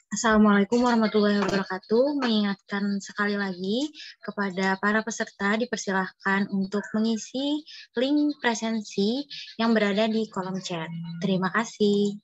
Assalamualaikum warahmatullahi wabarakatuh. Mengingatkan sekali lagi kepada para peserta dipersilahkan untuk mengisi link presensi yang berada di kolom chat. Terima kasih.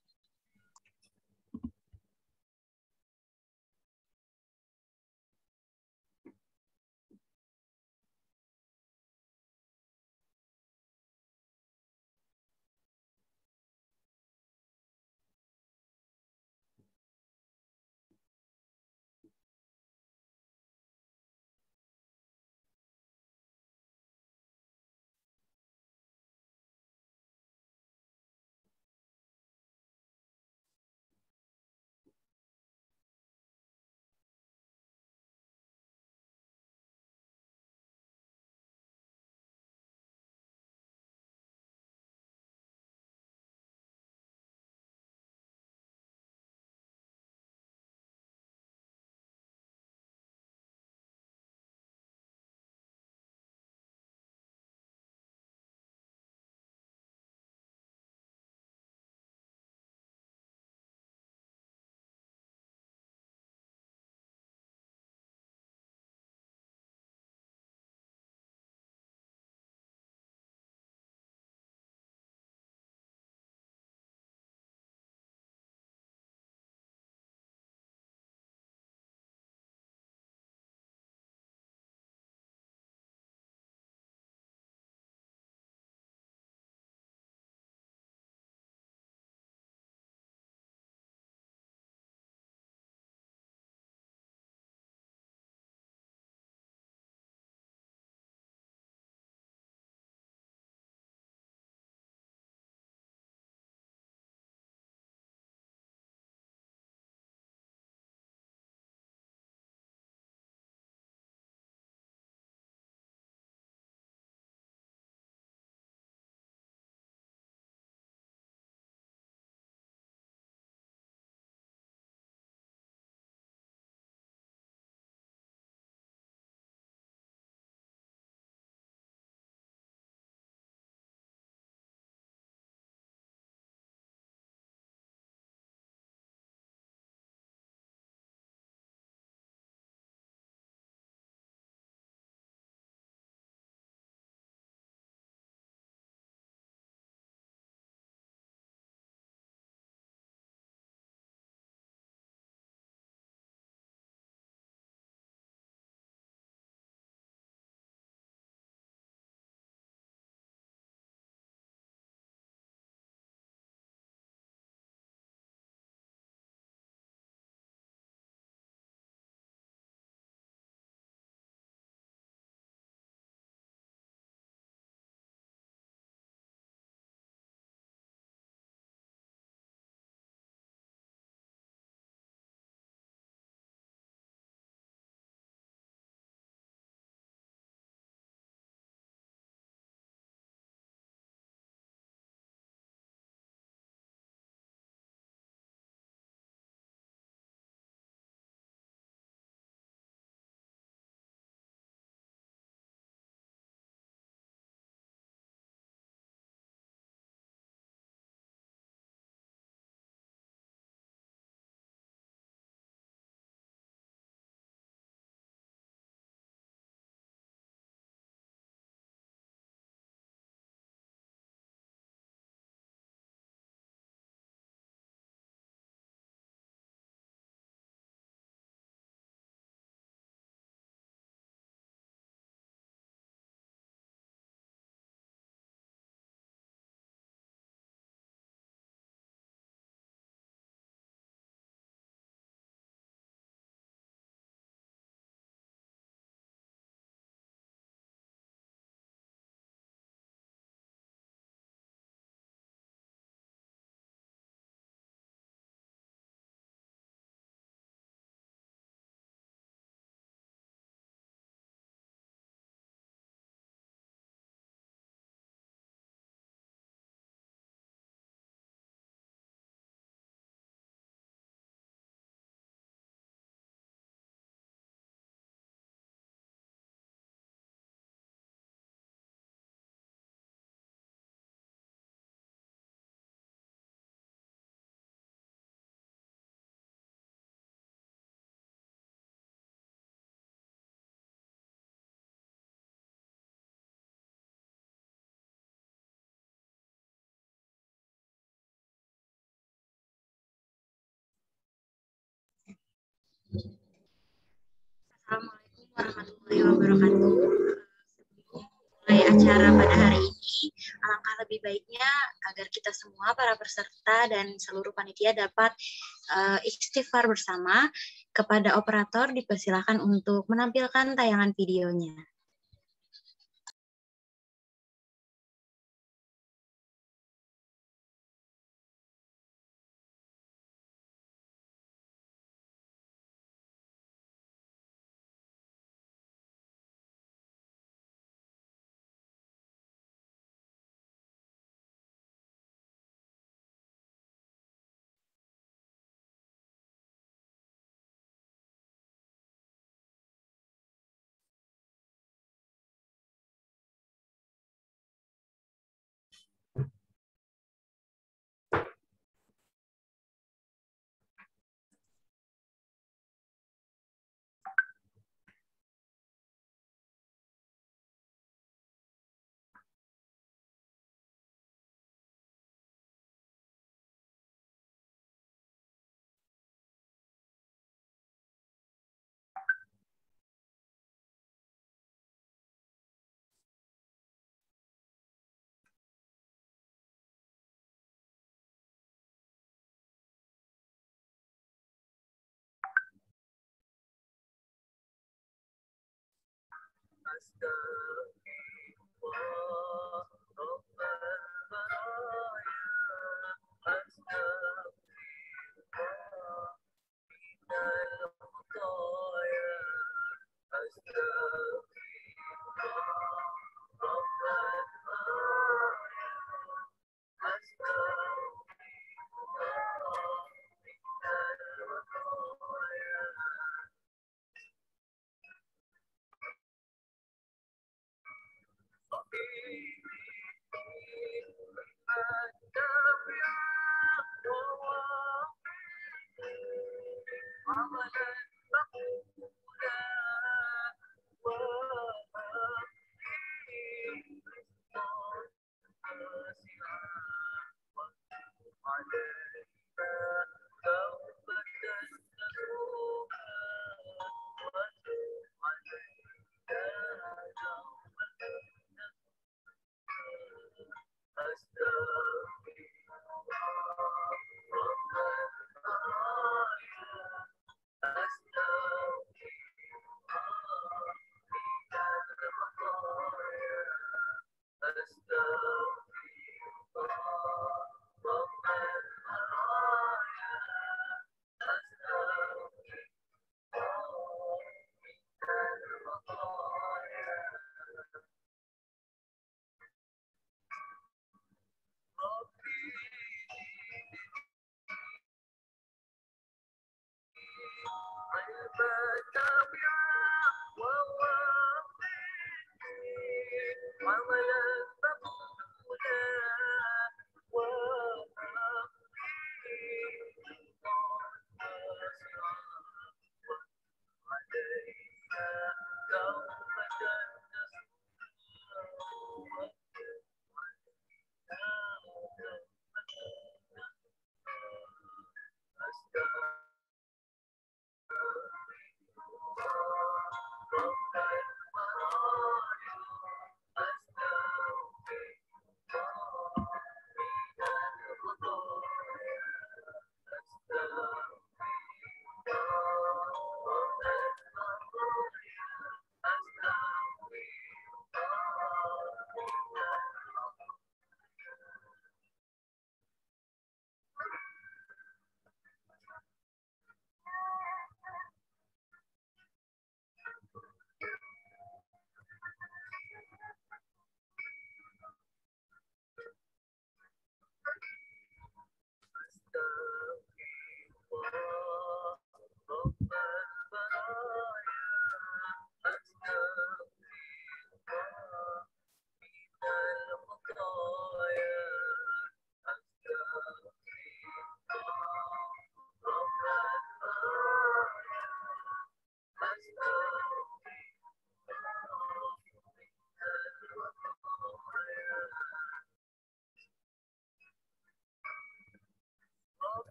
Assalamualaikum warahmatullahi wabarakatuh. Mulai acara pada hari ini, alangkah lebih baiknya agar kita semua para peserta dan seluruh panitia dapat istighfar bersama. Kepada operator dipersilakan untuk menampilkan tayangan videonya.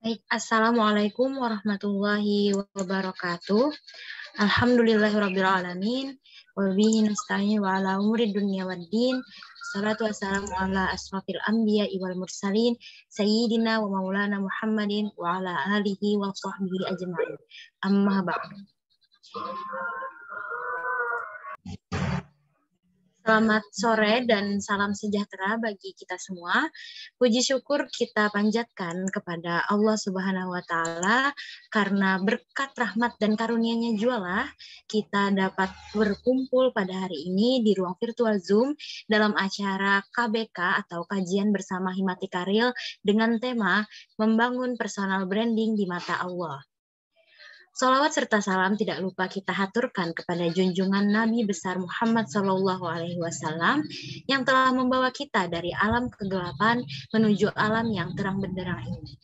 Baik, Assalamualaikum warahmatullahi wabarakatuh. Alhamdulillahirrabbilalamin. Wabihi nasta'in wa ala umuri dunya waddin. Salatu wassalamu ala asrafil anbiya wal mursalin. Sayyidina wa maulana Muhammadin wa ala alihi wa sahbihi ajma'in. Amma ba'du. Selamat sore dan salam sejahtera bagi kita semua. Puji syukur kita panjatkan kepada Allah Subhanahu wa Ta'ala, karena berkat rahmat dan karunia-Nya jualah kita dapat berkumpul pada hari ini di ruang virtual Zoom dalam acara KBK atau Kajian Bersama Himatika Real dengan tema Membangun Personal Branding di Mata Allah. Salawat serta salam tidak lupa kita haturkan kepada junjungan Nabi besar Muhammad SAW yang telah membawa kita dari alam kegelapan menuju alam yang terang benderang ini.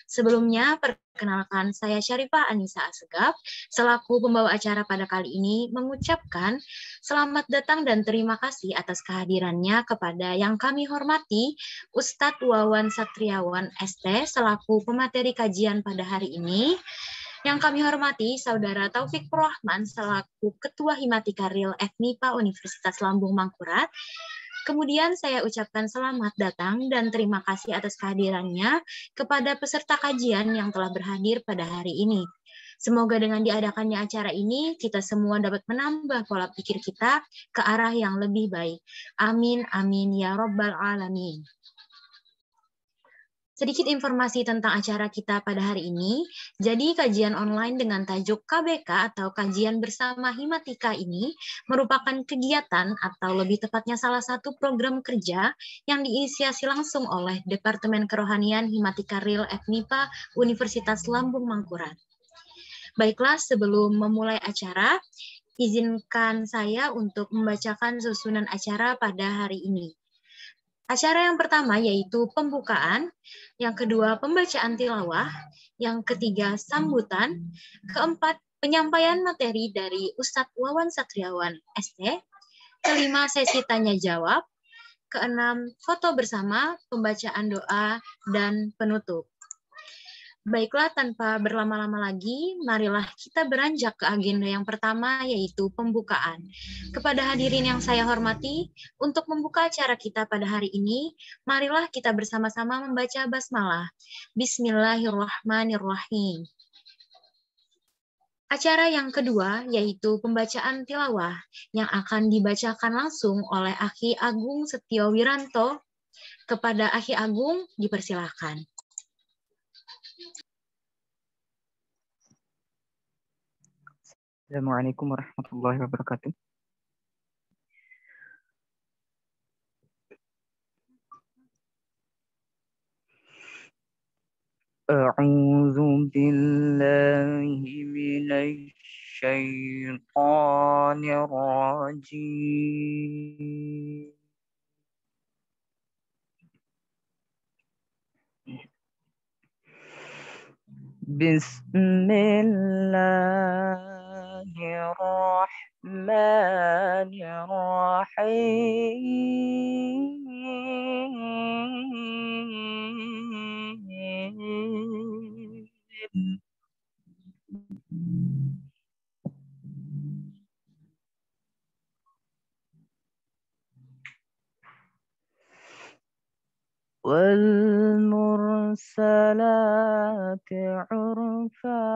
Sebelumnya, perkenalkan saya Syarifah Anissa Asegaf, selaku pembawa acara pada kali ini mengucapkan selamat datang dan terima kasih atas kehadirannya kepada yang kami hormati Ustadz Wawan Satriawan ST selaku pemateri kajian pada hari ini. Yang kami hormati Saudara Taufik Purrahman selaku Ketua Himatika Real FMIPA Universitas Lambung Mangkurat. Kemudian saya ucapkan selamat datang dan terima kasih atas kehadirannya kepada peserta kajian yang telah berhadir pada hari ini. Semoga dengan diadakannya acara ini, kita semua dapat menambah pola pikir kita ke arah yang lebih baik. Amin, amin, ya Rabbal Alamin. Sedikit informasi tentang acara kita pada hari ini. Jadi kajian online dengan tajuk KBK atau Kajian Bersama Himatika ini merupakan kegiatan atau lebih tepatnya salah satu program kerja yang diinisiasi langsung oleh Departemen Kerohanian Himatika Real FMIPA Universitas Lambung Mangkurat. Baiklah, sebelum memulai acara, izinkan saya untuk membacakan susunan acara pada hari ini. Acara yang pertama yaitu pembukaan, yang kedua pembacaan tilawah, yang ketiga sambutan, keempat penyampaian materi dari Ustadz Wawan Satriawan ST, kelima sesi tanya jawab, keenam foto bersama, pembacaan doa, dan penutup. Baiklah, tanpa berlama-lama lagi, marilah kita beranjak ke agenda yang pertama, yaitu pembukaan. Kepada hadirin yang saya hormati, untuk membuka acara kita pada hari ini, marilah kita bersama-sama membaca basmalah. Bismillahirrahmanirrahim. Acara yang kedua, yaitu pembacaan tilawah, yang akan dibacakan langsung oleh Akhi Agung Setio Wiranto. Kepada Akhi Agung, dipersilahkan. Assalamualaikum warahmatullahi wabarakatuh. A'udzu billahi minasy syaithanir rajim. Bismillahirrahmanirrahim. والمرسلات عرفا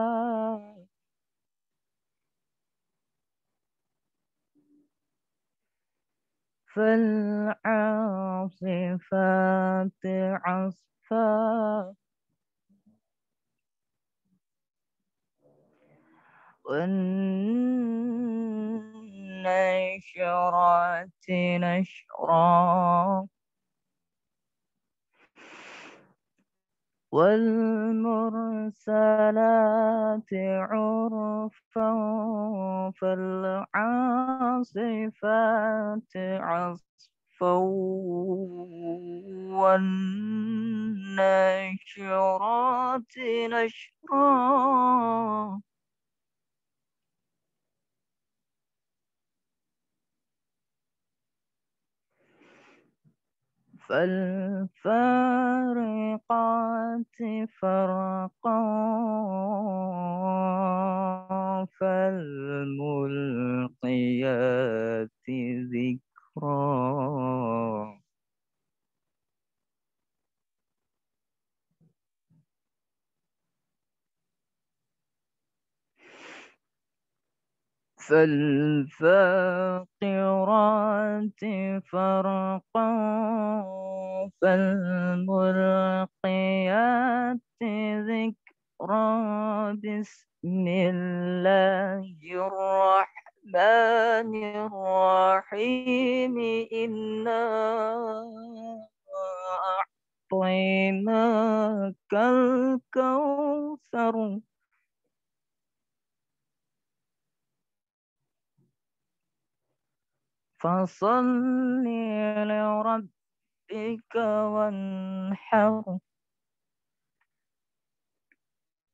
فالعاصفات عصفا والناشرات نشرا والمرسلات عرفا فالعاصفات عصفا والناشرات نشرا فالفارقات فرقا فالملقيات ذكرا فالفاقرات فرقا فالملقيات ذكرا بسم الله الرحمن الرحيم إنا أعطيناك الكوثر فصل لربك وانحر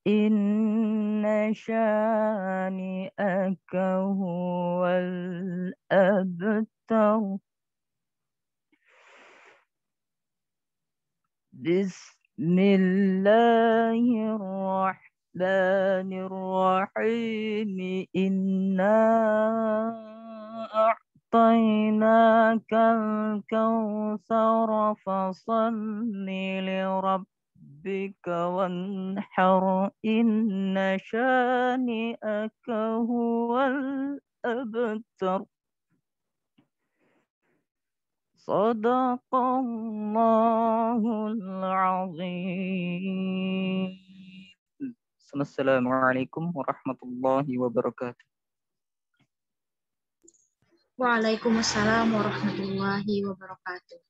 إن شانئك هو الأبتر بسم الله الرحمن الرحيم إنا أعطيناك الكوثر فصل لربك وانحر إن شانئك هو الأبتر صدق الله العظيم. Assalamualaikum warahmatullahi wabarakatuh. Waalaikumsalam warahmatullahi wabarakatuh.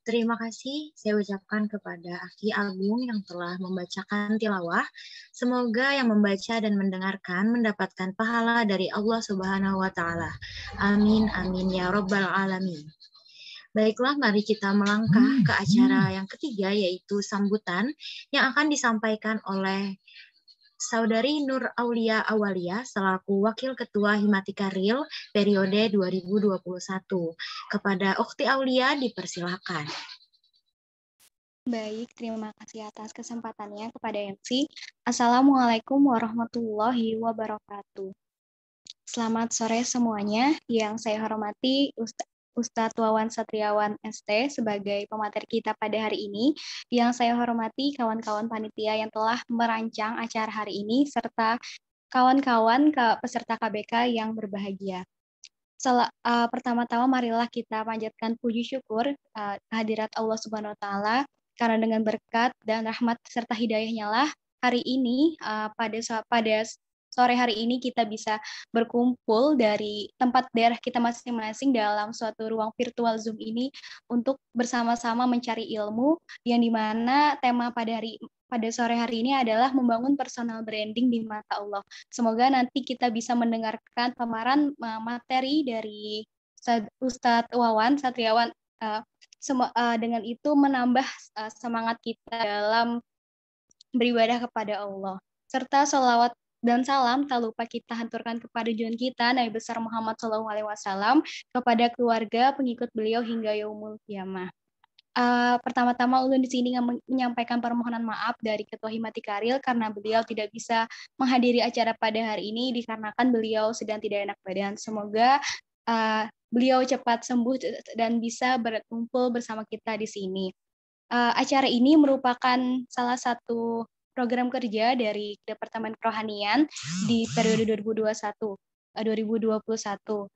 Terima kasih saya ucapkan kepada Aki Agung yang telah membacakan tilawah. Semoga yang membaca dan mendengarkan mendapatkan pahala dari Allah Subhanahu wa Ta'ala. Amin, amin, ya Rabbal 'Alamin. Baiklah, mari kita melangkah ke acara yang ketiga, yaitu sambutan yang akan disampaikan oleh Saudari Nur Aulia Awalia selaku Wakil Ketua Himatika Real periode 2021. Kepada Ukhti Aulia dipersilakan. Baik, terima kasih atas kesempatannya kepada MC. Assalamualaikum warahmatullahi wabarakatuh. Selamat sore semuanya. Yang saya hormati Ustadz Wawan Satriawan ST sebagai pemateri kita pada hari ini. Yang saya hormati kawan-kawan panitia yang telah merancang acara hari ini serta kawan-kawan peserta KBK yang berbahagia. Pertama-tama marilah kita panjatkan puji syukur kehadirat Allah Subhanahu wa Ta'ala, karena dengan berkat dan rahmat serta hidayahnya lah hari ini pada sore hari ini kita bisa berkumpul dari tempat daerah kita masing-masing dalam suatu ruang virtual Zoom ini untuk bersama-sama mencari ilmu, yang dimana tema pada sore hari ini adalah membangun personal branding di mata Allah. Semoga nanti kita bisa mendengarkan paparan materi dari Ustadz Wawan Satriawan. Dengan itu menambah semangat kita dalam beribadah kepada Allah. Serta sholawat dan salam tak lupa kita hanturkan kepada junjungan kita Nabi besar Muhammad SAW, kepada keluarga pengikut beliau hingga yaumul qiyamah. Pertama-tama ulun di sini menyampaikan permohonan maaf dari Ketua Himatika Real karena beliau tidak bisa menghadiri acara pada hari ini dikarenakan beliau sedang tidak enak badan. Semoga beliau cepat sembuh dan bisa berkumpul bersama kita di sini. Acara ini merupakan salah satu program kerja dari Departemen Kerohanian di periode 2021.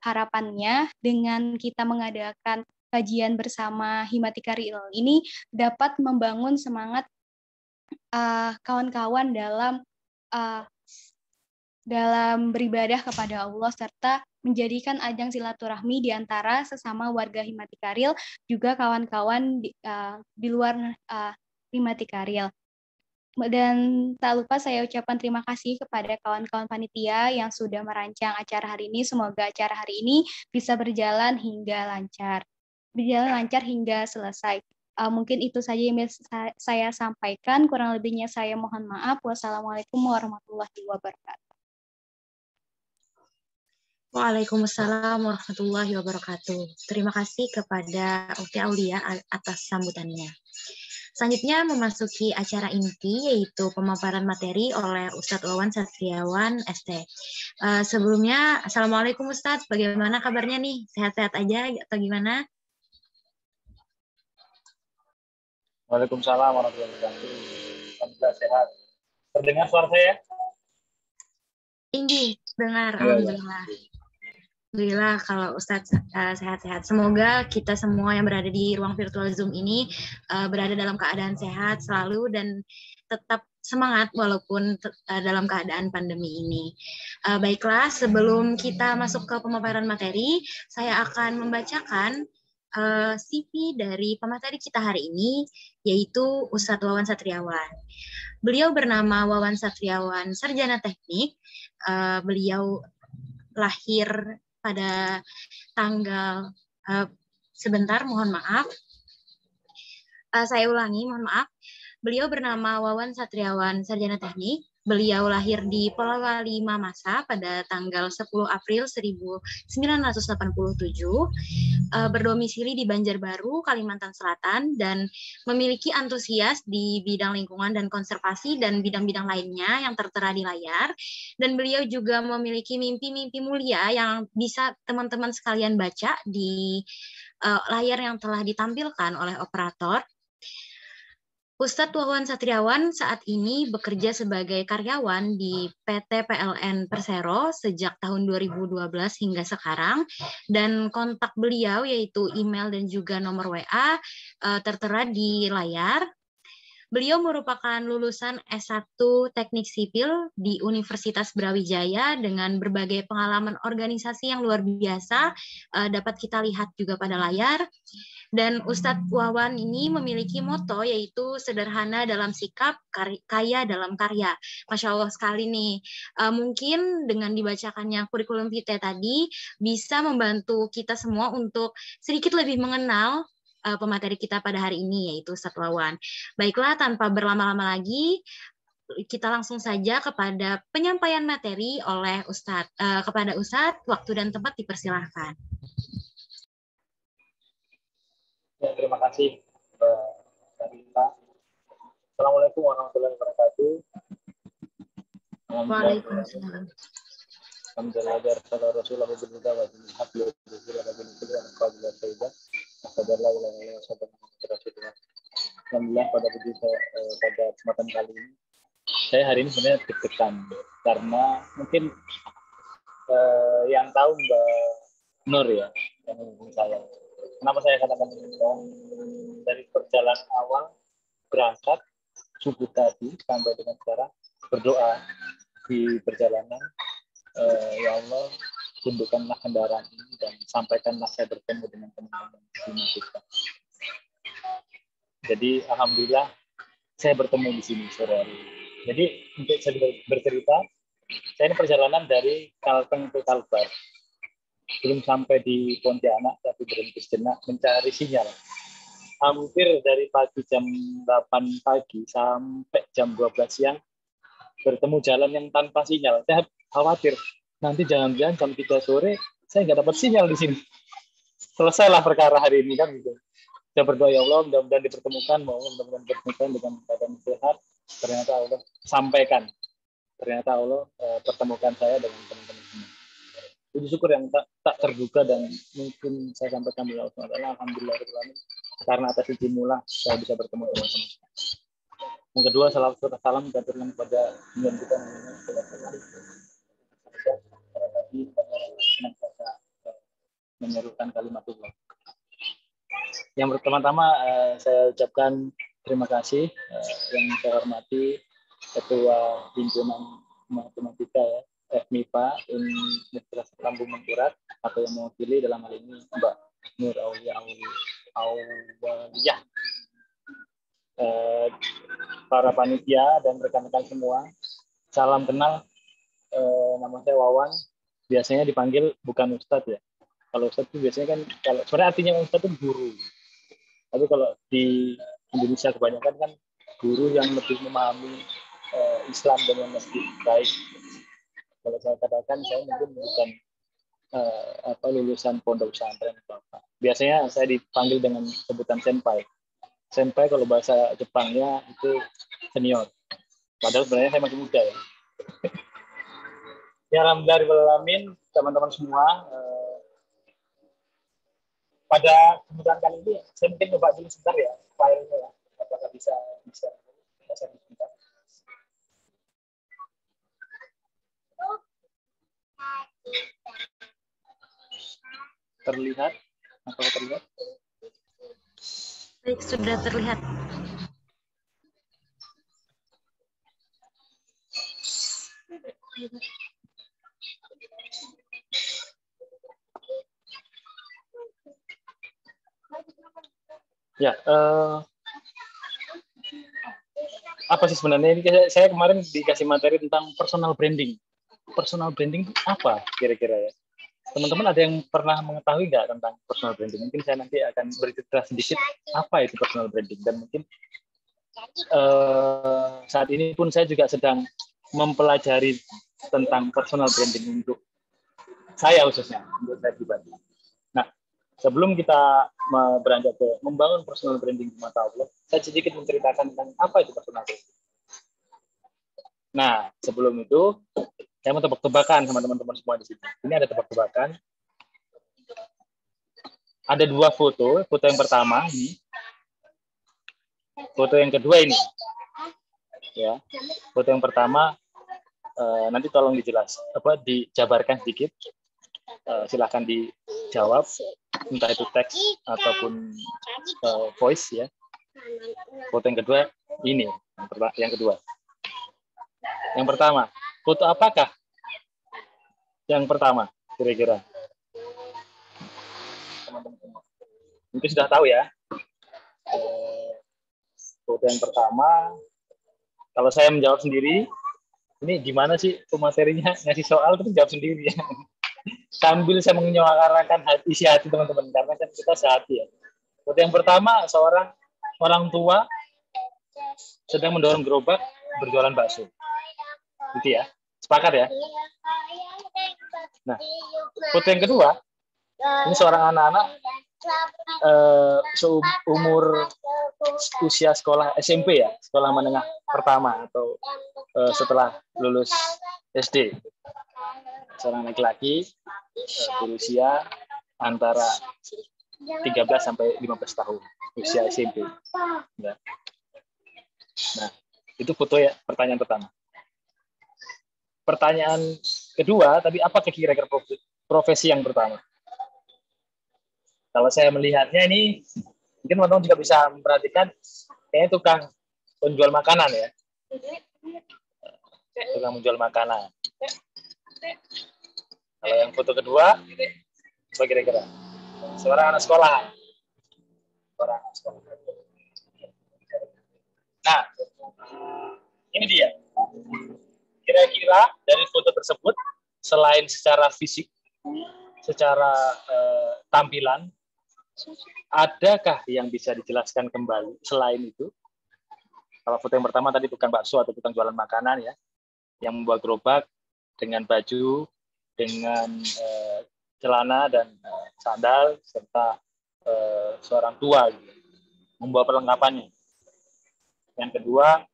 Harapannya dengan kita mengadakan kajian bersama Himatika Real ini dapat membangun semangat kawan-kawan dalam beribadah kepada Allah serta menjadikan ajang silaturahmi di antara sesama warga Himatika Real, juga kawan-kawan di luar Himatika Real. Dan tak lupa saya ucapkan terima kasih kepada kawan-kawan panitia yang sudah merancang acara hari ini. Semoga acara hari ini bisa berjalan lancar hingga selesai. Mungkin itu saja yang saya sampaikan. Kurang lebihnya saya mohon maaf. Wassalamualaikum warahmatullahi wabarakatuh. Waalaikumsalam warahmatullahi wabarakatuh. Terima kasih kepada Ukti Aulia atas sambutannya. Selanjutnya memasuki acara inti yaitu pemaparan materi oleh Ustadz Wawan Satriawan ST. Sebelumnya, Assalamualaikum Ustadz, bagaimana kabarnya nih? Sehat-sehat aja atau gimana? Waalaikumsalam warahmatullahi wabarakatuh. Alhamdulillah sehat. Terdengar suara saya? Tinggi, dengar, Iya, Alhamdulillah. Alhamdulillah kalau Ustadz sehat-sehat. Semoga kita semua yang berada di ruang virtual Zoom ini berada dalam keadaan sehat selalu dan tetap semangat walaupun dalam keadaan pandemi ini. Baiklah, sebelum kita masuk ke pemaparan materi, saya akan membacakan CV dari pemateri kita hari ini, yaitu Ustadz Wawan Satriawan. Beliau bernama Wawan Satriawan, sarjana teknik. Beliau lahir pada tanggal sebentar, mohon maaf. Saya ulangi, mohon maaf. Beliau bernama Wawan Satriawan, sarjana teknik. Beliau lahir di Polawali Mamasa pada tanggal 10 April 1987, berdomisili di Banjarbaru, Kalimantan Selatan, dan memiliki antusias di bidang lingkungan dan konservasi dan bidang-bidang lainnya yang tertera di layar. Dan beliau juga memiliki mimpi-mimpi mulia yang bisa teman-teman sekalian baca di layar yang telah ditampilkan oleh operator. Ustadz Wawan Satriawan saat ini bekerja sebagai karyawan di PT PLN Persero sejak tahun 2012 hingga sekarang, dan kontak beliau yaitu email dan juga nomor WA tertera di layar. Beliau merupakan lulusan S1 Teknik Sipil di Universitas Brawijaya dengan berbagai pengalaman organisasi yang luar biasa, dapat kita lihat juga pada layar. Dan Ustadz Wawan ini memiliki moto yaitu sederhana dalam sikap, kaya dalam karya. Masya Allah sekali nih. Mungkin dengan dibacakannya kurikulum vitae tadi bisa membantu kita semua untuk sedikit lebih mengenal pemateri kita pada hari ini, yaitu Ustadz Wawan. Baiklah, tanpa berlama-lama lagi, kita langsung saja kepada penyampaian materi oleh Ustadz. Kepada Ustadz, waktu dan tempat dipersilahkan. Ya, terima kasih, Mbak Rita. Assalamualaikum warahmatullahi wabarakatuh. Waalaikumsalam. Alhamdulillah, Rasulullah berdoa wa bihamdihi Alhamdulillah pada kesempatan kali ini saya hari ini sebenarnya deg-degan karena mungkin yang tahu Mbak Nur ya, yang saya. Kenapa saya katakan ini? Dari perjalanan awal berangkat subuh tadi sampai dengan sekarang berdoa di perjalanan, ya Allah, tundukkanlah kendaraan ini dan sampaikanlah saya bertemu dengan teman-teman di kita. Jadi alhamdulillah saya bertemu di sini sore hari. Jadi untuk saya bercerita, saya ini perjalanan dari Kalteng ke Kalbar. Belum sampai di Pontianak, tapi berhenti sejenak mencari sinyal. Hampir dari pagi jam 8 pagi sampai jam 12 siang bertemu jalan yang tanpa sinyal. Saya khawatir, nanti jangan-jangan jam 3 sore saya nggak dapat sinyal di sini. Selesailah perkara hari ini kan gitu. Saya berdoa, ya Allah, mudah-mudahan dipertemukan, mudah-mudahan dipertemukan dengan keadaan sehat. Ternyata Allah sampaikan. Ternyata Allah pertemukan saya dengan teman-teman semua. Puji syukur yang tak terduga dan mungkin saya sampaikan kepada Allah SWT. Alhamdulillah karena atas izinmu saya bisa bertemu dengan teman-teman. Yang kedua, salam diaturkan kepada pimpinan kita menyerukan kalimatullah. Yang pertama-tama saya ucapkan terima kasih yang saya hormati Ketua Himpunan Matematika ya, FMIPA Universitas Lambung Mangkurat, atau yang mewakili dalam hal ini Mbak Nur Aulia Awaliyah, para panitia dan rekan-rekan semua, salam kenal. Nama saya Wawan, biasanya dipanggil bukan Ustadz ya. Kalau Ustadz itu biasanya kan, kalau sebenarnya artinya Ustadz itu guru. Tapi kalau di Indonesia kebanyakan kan guru yang lebih memahami Islam dan yang lebih baik. Kalau saya katakan, saya mungkin bukan lulusan pondok pesantren Bapak. Biasanya saya dipanggil dengan sebutan senpai. Senpai kalau bahasa Jepangnya itu senior. Padahal sebenarnya saya masih muda ya. Ya, alhamdulillah, teman-teman semua. Pada kesempatan kali ini saya mungkin coba dulu sebentar ya filenya ya. Apakah bisa sebentar. Terlihat? Apakah terlihat? Baik, sudah terlihat. Ya, apa sih sebenarnya ini? Saya kemarin dikasih materi tentang personal branding. Personal branding itu apa kira-kira ya? Teman-teman ada yang pernah mengetahui nggak tentang personal branding? Mungkin saya nanti akan bercerita sedikit apa itu personal branding, dan mungkin saat ini pun saya juga sedang mempelajari tentang personal branding untuk saya khususnya, untuk saya pribadi. Nah, sebelum kita beranjak ke membangun personal branding di mata Allah, saya sedikit menceritakan tentang apa itu personal branding. Nah, sebelum itu saya mau tebak-tebakan sama teman-teman semua di sini. Ini ada tebak-tebakan. Ada dua foto. Foto yang pertama ini. Foto yang kedua ini. Ya. Foto yang pertama nanti tolong dijabarkan sedikit. Silahkan dijawab, entah itu teks ataupun voice ya. Foto yang kedua ini. Yang kedua. Yang pertama, foto apakah? Yang pertama, kira-kira. Mungkin sudah tahu ya. Foto yang pertama, kalau saya menjawab sendiri, ini gimana sih pematerinya ngasih soal terus jawab sendiri ya. Sambil saya menyuarakan isi hati teman-teman, karena kan kita sehati ya. Foto yang pertama, seorang orang tua sedang mendorong gerobak berjualan bakso. Gitu ya. Sepakat ya? Nah, foto yang kedua, ini seorang anak-anak seumur usia sekolah SMP ya, sekolah menengah pertama atau setelah lulus SD. Seorang laki-laki berusia antara 13 sampai 15 tahun, usia SMP. Ya. Nah, itu foto ya, pertanyaan pertama. Pertanyaan kedua, tapi apa kira-kira profesi yang pertama? Kalau saya melihatnya ini, mungkin teman-teman juga bisa memperhatikan, kayaknya tukang penjual makanan ya. Tukang menjual makanan. Kalau yang foto kedua, apa kira-kira? Seorang anak sekolah. Seorang anak sekolah. Nah, ini dia. Kira-kira dari foto tersebut, selain secara fisik, secara tampilan, adakah yang bisa dijelaskan kembali selain itu? Kalau foto yang pertama tadi tukang bakso atau tukang jualan makanan ya, yang membawa gerobak dengan baju, dengan celana dan sandal, serta seorang tua gitu, membawa perlengkapannya. Yang kedua,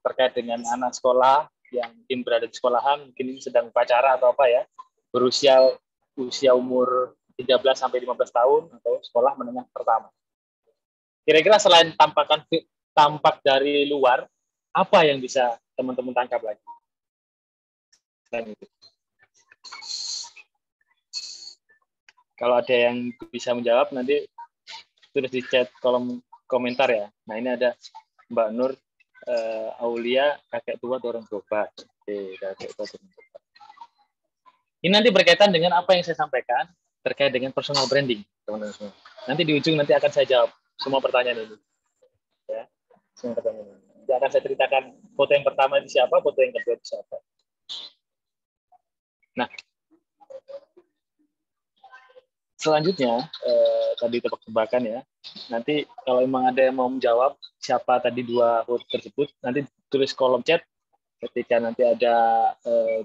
terkait dengan anak sekolah yang mungkin berada di sekolahan, mungkin ini sedang upacara atau apa ya, berusia umur 13 sampai 15 tahun atau sekolah menengah pertama. Kira-kira selain tampak dari luar, apa yang bisa teman-teman tangkap lagi? Kalau ada yang bisa menjawab, nanti tulis di chat kolom komentar ya. Nah, ini ada Mbak Nur Aulia, kakek tua dorong gerobak. Kakek tua dorong gerobak. Ini nanti berkaitan dengan apa yang saya sampaikan terkait dengan personal branding, teman-teman semua. Nanti di ujung nanti akan saya jawab semua pertanyaan ini. Ya, semua pertanyaan ini. Nanti akan saya ceritakan foto yang pertama itu siapa, foto yang kedua itu siapa. Nah, selanjutnya tadi tebak-tebakan ya. Nanti kalau memang ada yang mau menjawab siapa tadi dua foto tersebut, nanti tulis kolom chat ketika nanti ada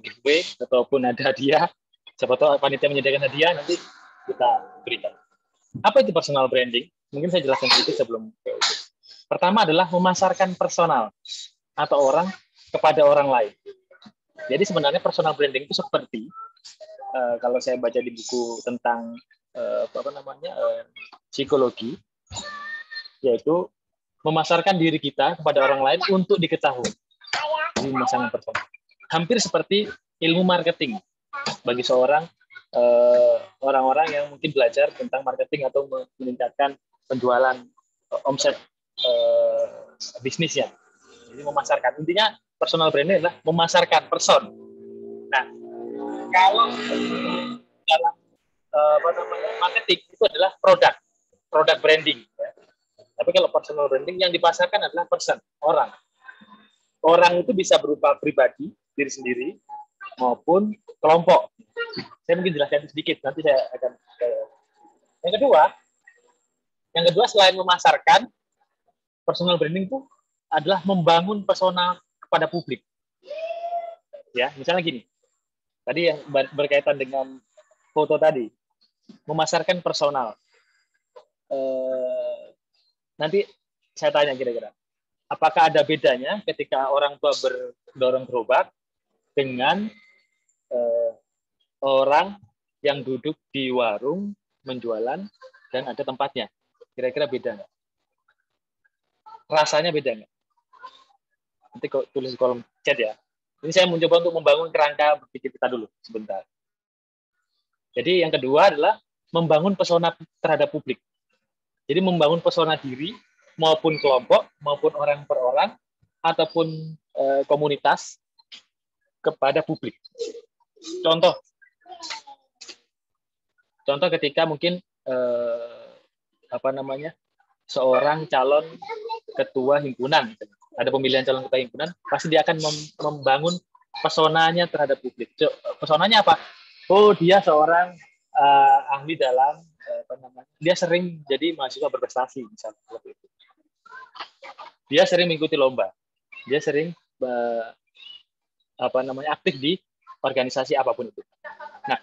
giveaway ataupun ada hadiah, Siapa tahu panitia menyediakan hadiah, nanti kita berikan. Apa itu personal branding? Mungkin saya jelaskan sedikit sebelum ke itu. Pertama adalah memasarkan personal atau orang kepada orang lain. Jadi sebenarnya personal branding itu seperti kalau saya baca di buku tentang psikologi, yaitu memasarkan diri kita kepada orang lain untuk diketahui. Jadi memasarkan personal. Hampir seperti ilmu marketing bagi seorang orang-orang yang mungkin belajar tentang marketing atau meningkatkan penjualan omset bisnisnya. Jadi memasarkan. Intinya personal branding adalah memasarkan person. Nah, kalau dalam marketing itu adalah produk branding. Ya. Tapi kalau personal branding yang dipasarkan adalah person, orang. Orang itu bisa berupa pribadi, diri sendiri, maupun kelompok. Saya mungkin jelaskan sedikit, nanti saya akan. Yang kedua selain memasarkan, personal branding itu adalah membangun persona kepada publik. Ya, misalnya gini. Tadi yang berkaitan dengan foto tadi, memasarkan personal. Nanti saya tanya kira-kira, apakah ada bedanya ketika orang tua berdorong gerobak dengan orang yang duduk di warung menjualan dan ada tempatnya? Kira-kira beda nggak? Rasanya beda nggak? Nanti kok tulis di kolom chat ya. Ini saya mencoba untuk membangun kerangka berpikir kita dulu sebentar. Jadi yang kedua adalah membangun pesona terhadap publik. Jadi membangun pesona diri maupun kelompok maupun orang per orang ataupun komunitas kepada publik. Contoh ketika mungkin seorang calon ketua himpunan, ada pemilihan calon ketua himpunan, pasti dia akan membangun pesonanya terhadap publik. Pesonanya apa? Oh, dia seorang ahli dalam dia sering jadi mahasiswa berprestasi misalnya. Dia sering mengikuti lomba. Dia sering aktif di organisasi apapun itu. Nah,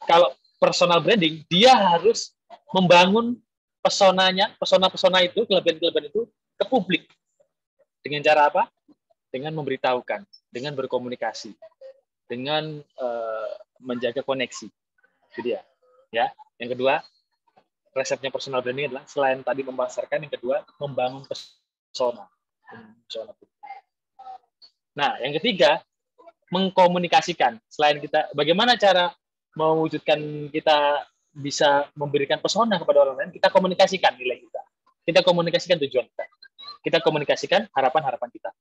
kalau personal branding, dia harus membangun pesonanya, pesona itu, kelebihan-kelebihan itu ke publik. Dengan cara apa? Dengan memberitahukan, dengan berkomunikasi, dengan menjaga koneksi. Jadi ya. Yang kedua, resepnya personal branding adalah selain tadi memasarkan, yang kedua membangun pesona. Nah, yang ketiga, mengkomunikasikan. Selain kita, bagaimana cara mewujudkan kita bisa memberikan pesona kepada orang lain, kita komunikasikan nilai kita. Kita komunikasikan tujuan kita. Kita komunikasikan harapan-harapan kita.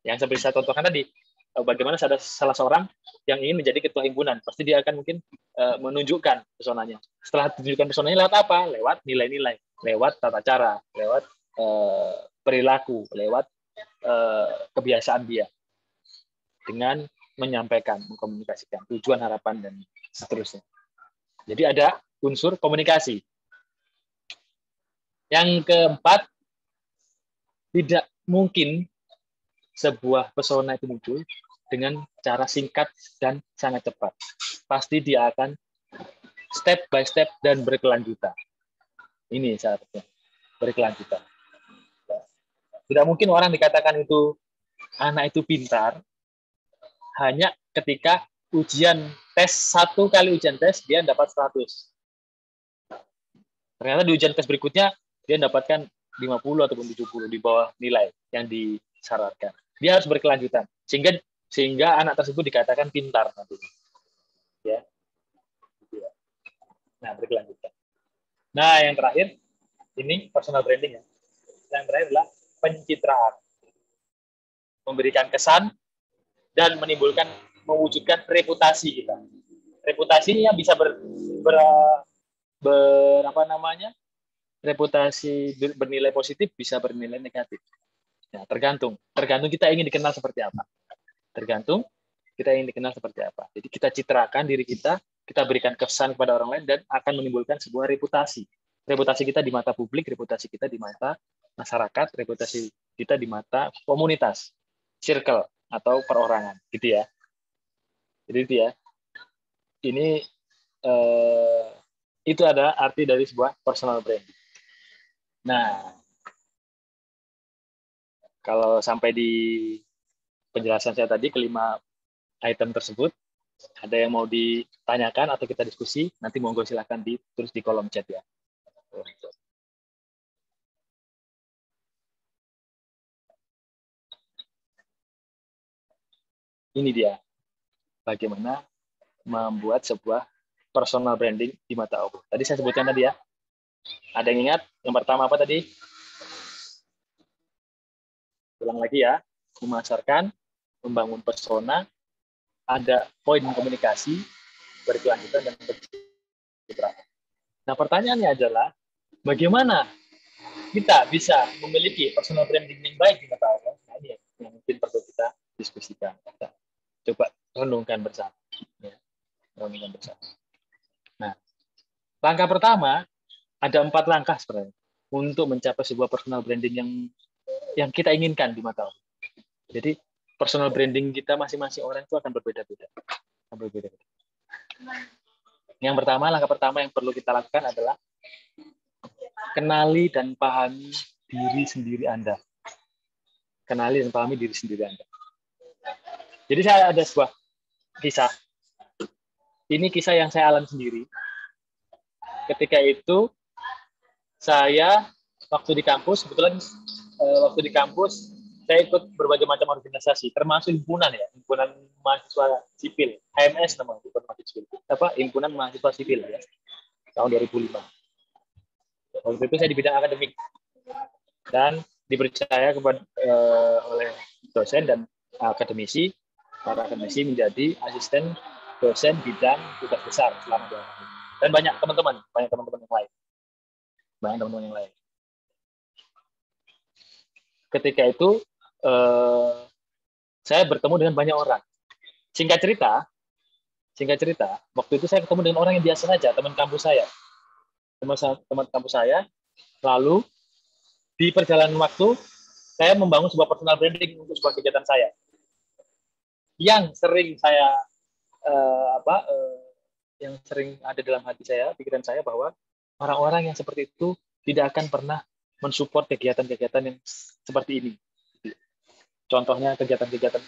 Yang seperti saya contohkan tadi, bagaimana ada salah seorang yang ingin menjadi ketua himpunan, pasti dia akan mungkin menunjukkan pesonanya. Setelah tunjukkan pesonanya lewat apa? Lewat nilai-nilai, lewat tata cara, lewat perilaku, lewat kebiasaan dia. Dengan menyampaikan, mengkomunikasikan tujuan, harapan, dan seterusnya. Jadi ada unsur komunikasi. Yang keempat, tidak mungkin sebuah pesona itu muncul dengan cara singkat dan sangat cepat. Pasti dia akan step by step dan berkelanjutan. Ini syaratnya, berkelanjutan. Tidak mungkin orang dikatakan itu anak itu pintar hanya ketika ujian tes, satu kali ujian tes dia dapat 100. Ternyata di ujian tes berikutnya dia dapatkan 50 ataupun 70 di bawah nilai yang disyaratkan. Dia harus berkelanjutan sehingga anak tersebut dikatakan pintar nanti. Ya. Nah, berkelanjutan. Nah, yang terakhir ini personal branding ya. Yang terakhir adalah pencitraan. Memberikan kesan dan mewujudkan reputasi kita. Reputasinya bisa reputasi bernilai positif, bisa bernilai negatif. Ya, tergantung kita ingin dikenal seperti apa. Jadi kita citrakan diri kita berikan kesan kepada orang lain dan akan menimbulkan sebuah reputasi. Reputasi kita di mata publik, reputasi kita di mata masyarakat, reputasi kita di mata komunitas, circle atau perorangan, gitu ya. Jadi itu ya. ini itu ada arti dari sebuah personal branding. Nah, kalau sampai di penjelasan saya tadi kelima item tersebut, ada yang mau ditanyakan atau kita diskusi, nanti monggo silahkan ditulis di kolom chat ya. Ini dia, bagaimana membuat sebuah personal branding di mata Allah. Tadi saya sebutkan tadi ya. Ada yang ingat? Yang pertama apa tadi? Ulang lagi ya. Memasarkan, membangun persona, ada poin komunikasi, berkelanjutan, dan berkelanjutan. Nah, pertanyaannya adalah, bagaimana kita bisa memiliki personal branding yang baik di mata Allah? Nah, ini yang mungkin perlu kita diskusikan. Kita coba renungkan bersama. Ya. Renungkan bersama. Nah, langkah pertama, ada 4 langkah sebenarnya untuk mencapai sebuah personal branding yang kita inginkan di mata Allah. Jadi, personal branding kita masing-masing orang itu akan berbeda-beda. Yang pertama, langkah pertama yang perlu kita lakukan adalah kenali dan pahami diri sendiri Anda. Kenali dan pahami diri sendiri Anda. Jadi saya ada sebuah kisah. Ini kisah yang saya alami sendiri. Ketika itu saya waktu di kampus, kebetulan waktu di kampus saya ikut berbagai macam organisasi, termasuk himpunan ya, himpunan mahasiswa sipil, HMS namanya, himpunan mahasiswa sipil ya, tahun 2005. Waktu itu saya di bidang akademik dan dipercaya kepada oleh dosen dan akademisi, para akademisi menjadi asisten dosen bidang tugas besar selama 2 tahun. Dan banyak teman-teman yang lain. Ketika itu saya bertemu dengan banyak orang. Singkat cerita, waktu itu saya ketemu dengan orang yang biasa saja, teman kampus saya. Lalu di perjalanan waktu saya membangun sebuah personal branding untuk sebuah kegiatan saya. Yang sering saya yang sering ada dalam hati saya, pikiran saya, bahwa orang-orang yang seperti itu tidak akan pernah mensupport kegiatan-kegiatan yang seperti ini. Contohnya kegiatan-kegiatan,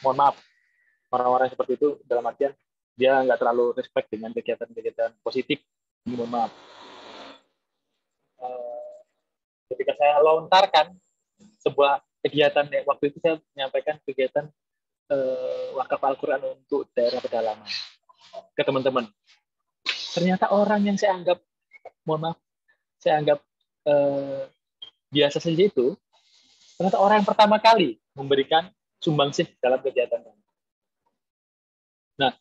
mohon maaf, orang-orang seperti itu dalam artian dia nggak terlalu respect dengan kegiatan-kegiatan positif. Mohon maaf. Ketika saya lontarkan sebuah kegiatan, waktu itu saya menyampaikan kegiatan wakaf Al-Quran untuk daerah pedalaman ke teman-teman. Ternyata orang yang saya anggap, biasa saja itu, ternyata orang yang pertama kali memberikan sumbangsih dalam kegiatan kami. Nah,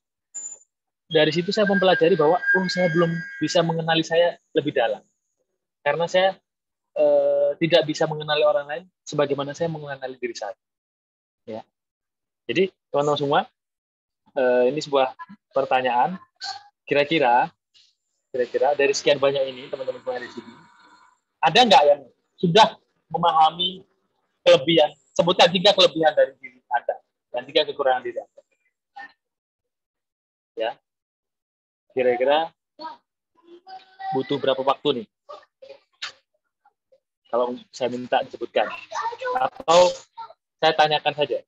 dari situ saya mempelajari bahwa saya belum bisa mengenali saya lebih dalam. Karena saya tidak bisa mengenali orang lain sebagaimana saya mengenali diri saya. Ya. Jadi, teman-teman semua, ini sebuah pertanyaan. Kira-kira dari sekian banyak ini, teman-teman semua di sini, ada nggak yang sudah memahami kelebihan? Sebutkan 3 kelebihan dari diri Anda dan 3 kekurangan diri Anda. Ya, kira-kira butuh berapa waktu nih? Kalau saya minta disebutkan, atau saya tanyakan saja.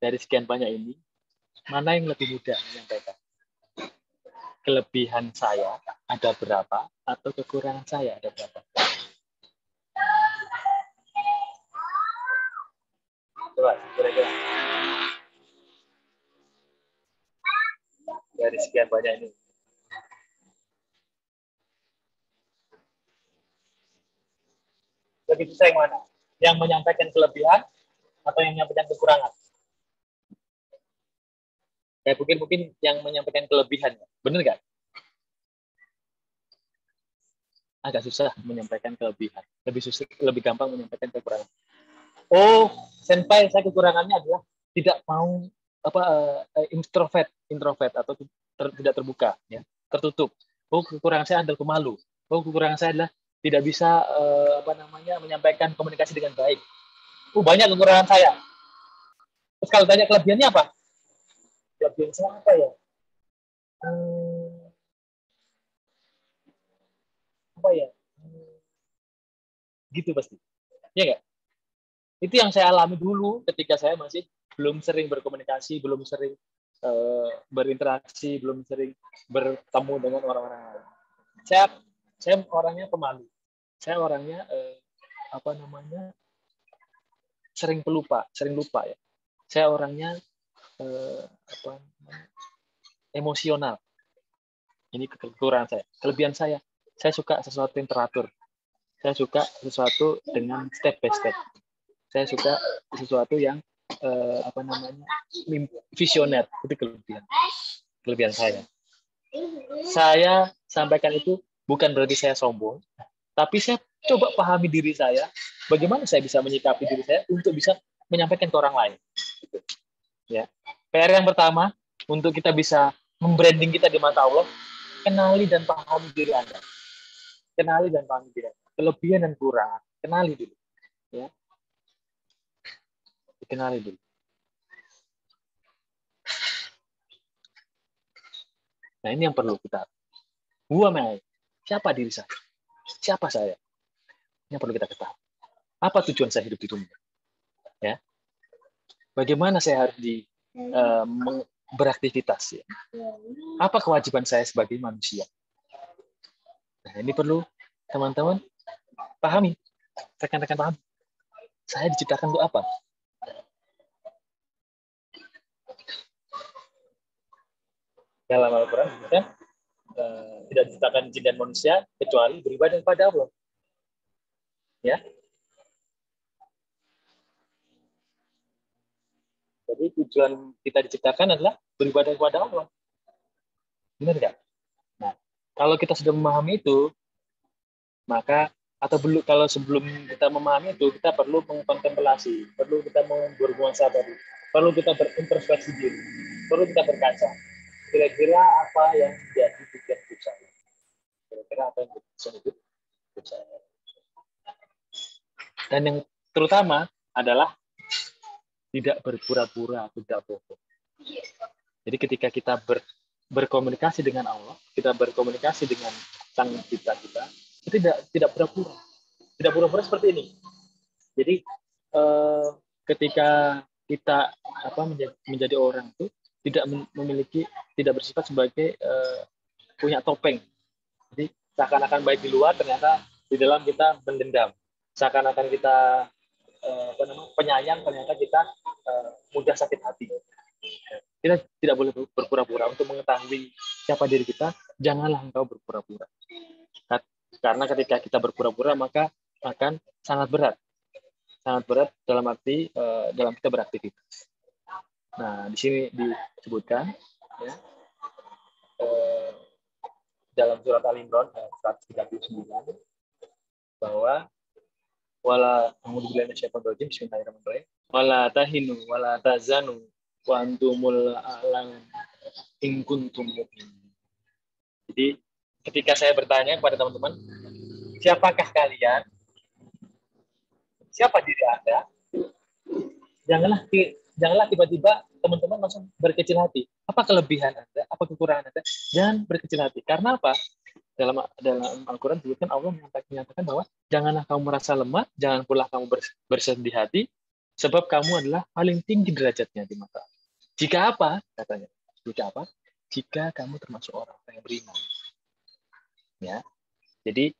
Dari sekian banyak ini, mana yang lebih mudah menyampaikan? Kelebihan saya ada berapa, atau kekurangan saya ada berapa? Coba, kira-kira. Dari sekian banyak ini. Lebih susah yang mana? Yang menyampaikan kelebihan atau yang menyampaikan kekurangan? Kayak mungkin yang menyampaikan kelebihan. Benar nggak? Agak susah menyampaikan kelebihan. Lebih gampang menyampaikan kekurangan. Oh, senpai, saya kekurangannya adalah tidak mau introvert atau tidak terbuka, ya, tertutup. Oh, kekurangan saya adalah pemalu. Oh, kekurangan saya adalah tidak bisa menyampaikan komunikasi dengan baik. Banyak kekurangan saya. Terus kalau tanya kelebihannya apa? Kelebihan saya apa ya? apa ya, gitu pasti, ya nggak? Itu yang saya alami dulu ketika saya masih belum sering berkomunikasi, belum sering berinteraksi, belum sering bertemu dengan orang-orang lain. Saya orangnya pemalu, saya orangnya sering lupa ya. Saya orangnya emosional. Ini kekurangan saya. Kelebihan saya suka sesuatu yang teratur. Saya suka sesuatu dengan step by step. Saya suka sesuatu yang visioner. Itu kelebihan saya. Saya sampaikan itu bukan berarti saya sombong, tapi saya coba pahami diri saya, bagaimana saya bisa menyikapi diri saya untuk bisa menyampaikan ke orang lain. Ya. PR yang pertama, untuk kita bisa membranding kita di mata Allah, kenali dan pahami diri Anda. Kenali dan pahami diri Anda. Kelebihan dan kekurangan. Kenali dulu. Ya. Kenali dulu. Nah, ini yang perlu kita. Siapa diri saya? Siapa saya? Ini yang perlu kita ketahui. Apa tujuan saya hidup di dunia? Ya. Bagaimana saya harus beraktivitas? Ya? Apa kewajiban saya sebagai manusia? Nah, ini perlu teman-teman pahami. Rekan-rekan pahami. Saya diciptakan untuk apa? Dalam Al-Quran kan tidak diciptakan jin dan manusia kecuali beribadah kepada Allah. Ya. Jadi tujuan kita diciptakan adalah beribadah kepada Allah. Benar nggak? Nah, kalau kita sudah memahami itu, maka kalau sebelum kita memahami itu, kita perlu mengkontemplasi, perlu kita berhubungan sabar, perlu kita berintrospeksi diri, perlu kita berkaca. Kira-kira apa yang menjadi tujuan hidup saya? Kira-kira apa yang menjadi tujuan hidup saya? Dan yang terutama adalah tidak berpura-pura, tidak bohong. Jadi ketika kita berkomunikasi dengan Allah, kita berkomunikasi dengan Sang Pencipta kita, itu tidak pura-pura. Tidak pura-pura seperti ini. Jadi ketika kita menjadi orang itu tidak bersifat sebagai punya topeng. Jadi seakan-akan baik di luar, ternyata di dalam kita mendendam. Seakan-akan kita penyayang, ternyata kita mudah sakit hati. Kita tidak boleh berpura-pura. Untuk mengetahui siapa diri kita, janganlah engkau berpura-pura. Karena ketika kita berpura-pura, maka akan sangat berat. Sangat berat dalam arti dalam kita beraktivitas. Nah, di sini disebutkan ya, dalam surat Al-Imran 139 bahwa wala bismillahirrahmanirrahim wala tahinu wala tazanu wa antumul a'lam in kuntum mu'minin. Jadi ketika saya bertanya kepada teman-teman, siapakah kalian? Siapa diri Anda? Janganlah tiba-tiba teman-teman langsung berkecil hati. Apa kelebihan Anda? Apa kekurangan Anda? Jangan berkecil hati. Karena apa? Dalam Al-Quran disebutkan Allah menyatakan bahwa janganlah kamu merasa lemah, jangan pula kamu bersedih hati, sebab kamu adalah paling tinggi derajatnya di mata Allah. Jika apa? Katanya. Jika apa? Jika kamu termasuk orang yang beriman. Ya. Jadi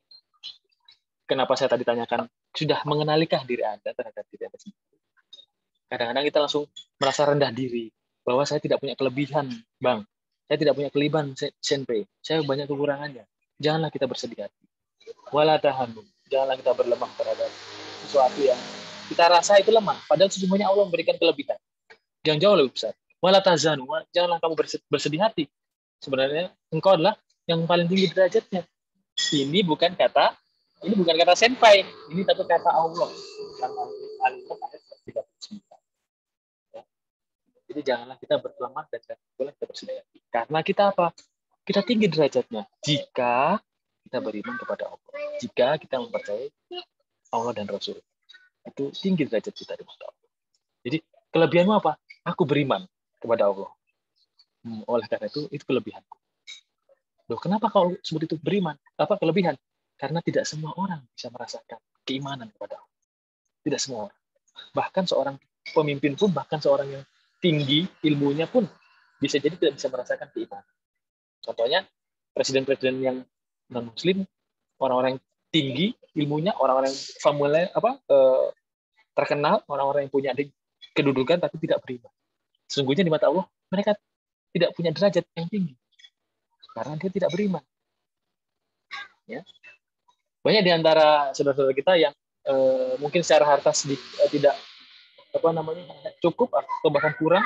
kenapa saya tadi tanyakan, sudah mengenalikah diri Anda terhadap diri Anda sendiri? Kadang-kadang kita langsung merasa rendah diri, bahwa saya tidak punya kelebihan, Bang. Saya tidak punya kelebihan, Senpai. Saya banyak kekurangannya. Janganlah kita bersedih hati. Wala tahanu. Janganlah kita berlemah terhadap sesuatu yang kita rasa itu lemah. Padahal sesungguhnya Allah memberikan kelebihan yang jauh lebih besar. Wala tazanu. Janganlah kamu bersedih hati. Sebenarnya engkau adalah yang paling tinggi derajatnya. Ini bukan kata senpai. Ini tapi kata Allah. Jadi janganlah kita berlemah dan jangan boleh kita bersedih hati. Karena kita apa? Kita tinggi derajatnya jika kita beriman kepada Allah. Jika kita mempercayai Allah dan Rasul. Itu tinggi derajat kita di mata Allah. Jadi kelebihanmu apa? Aku beriman kepada Allah. Oleh karena itu kelebihanku. Loh, kenapa kalau sebut itu beriman? Apa kelebihan? Karena tidak semua orang bisa merasakan keimanan kepada Allah. Tidak semua orang. Bahkan seorang pemimpin pun, bahkan seorang yang tinggi ilmunya pun bisa jadi tidak bisa merasakan keimanan. Contohnya presiden-presiden yang non-muslim, orang-orang yang tinggi ilmunya, orang-orang yang terkenal, orang-orang yang punya kedudukan tapi tidak beriman. Sesungguhnya di mata Allah mereka tidak punya derajat yang tinggi karena dia tidak beriman. Ya. Banyak di antara saudara-saudara kita yang mungkin secara harta tidak cukup atau bahkan kurang,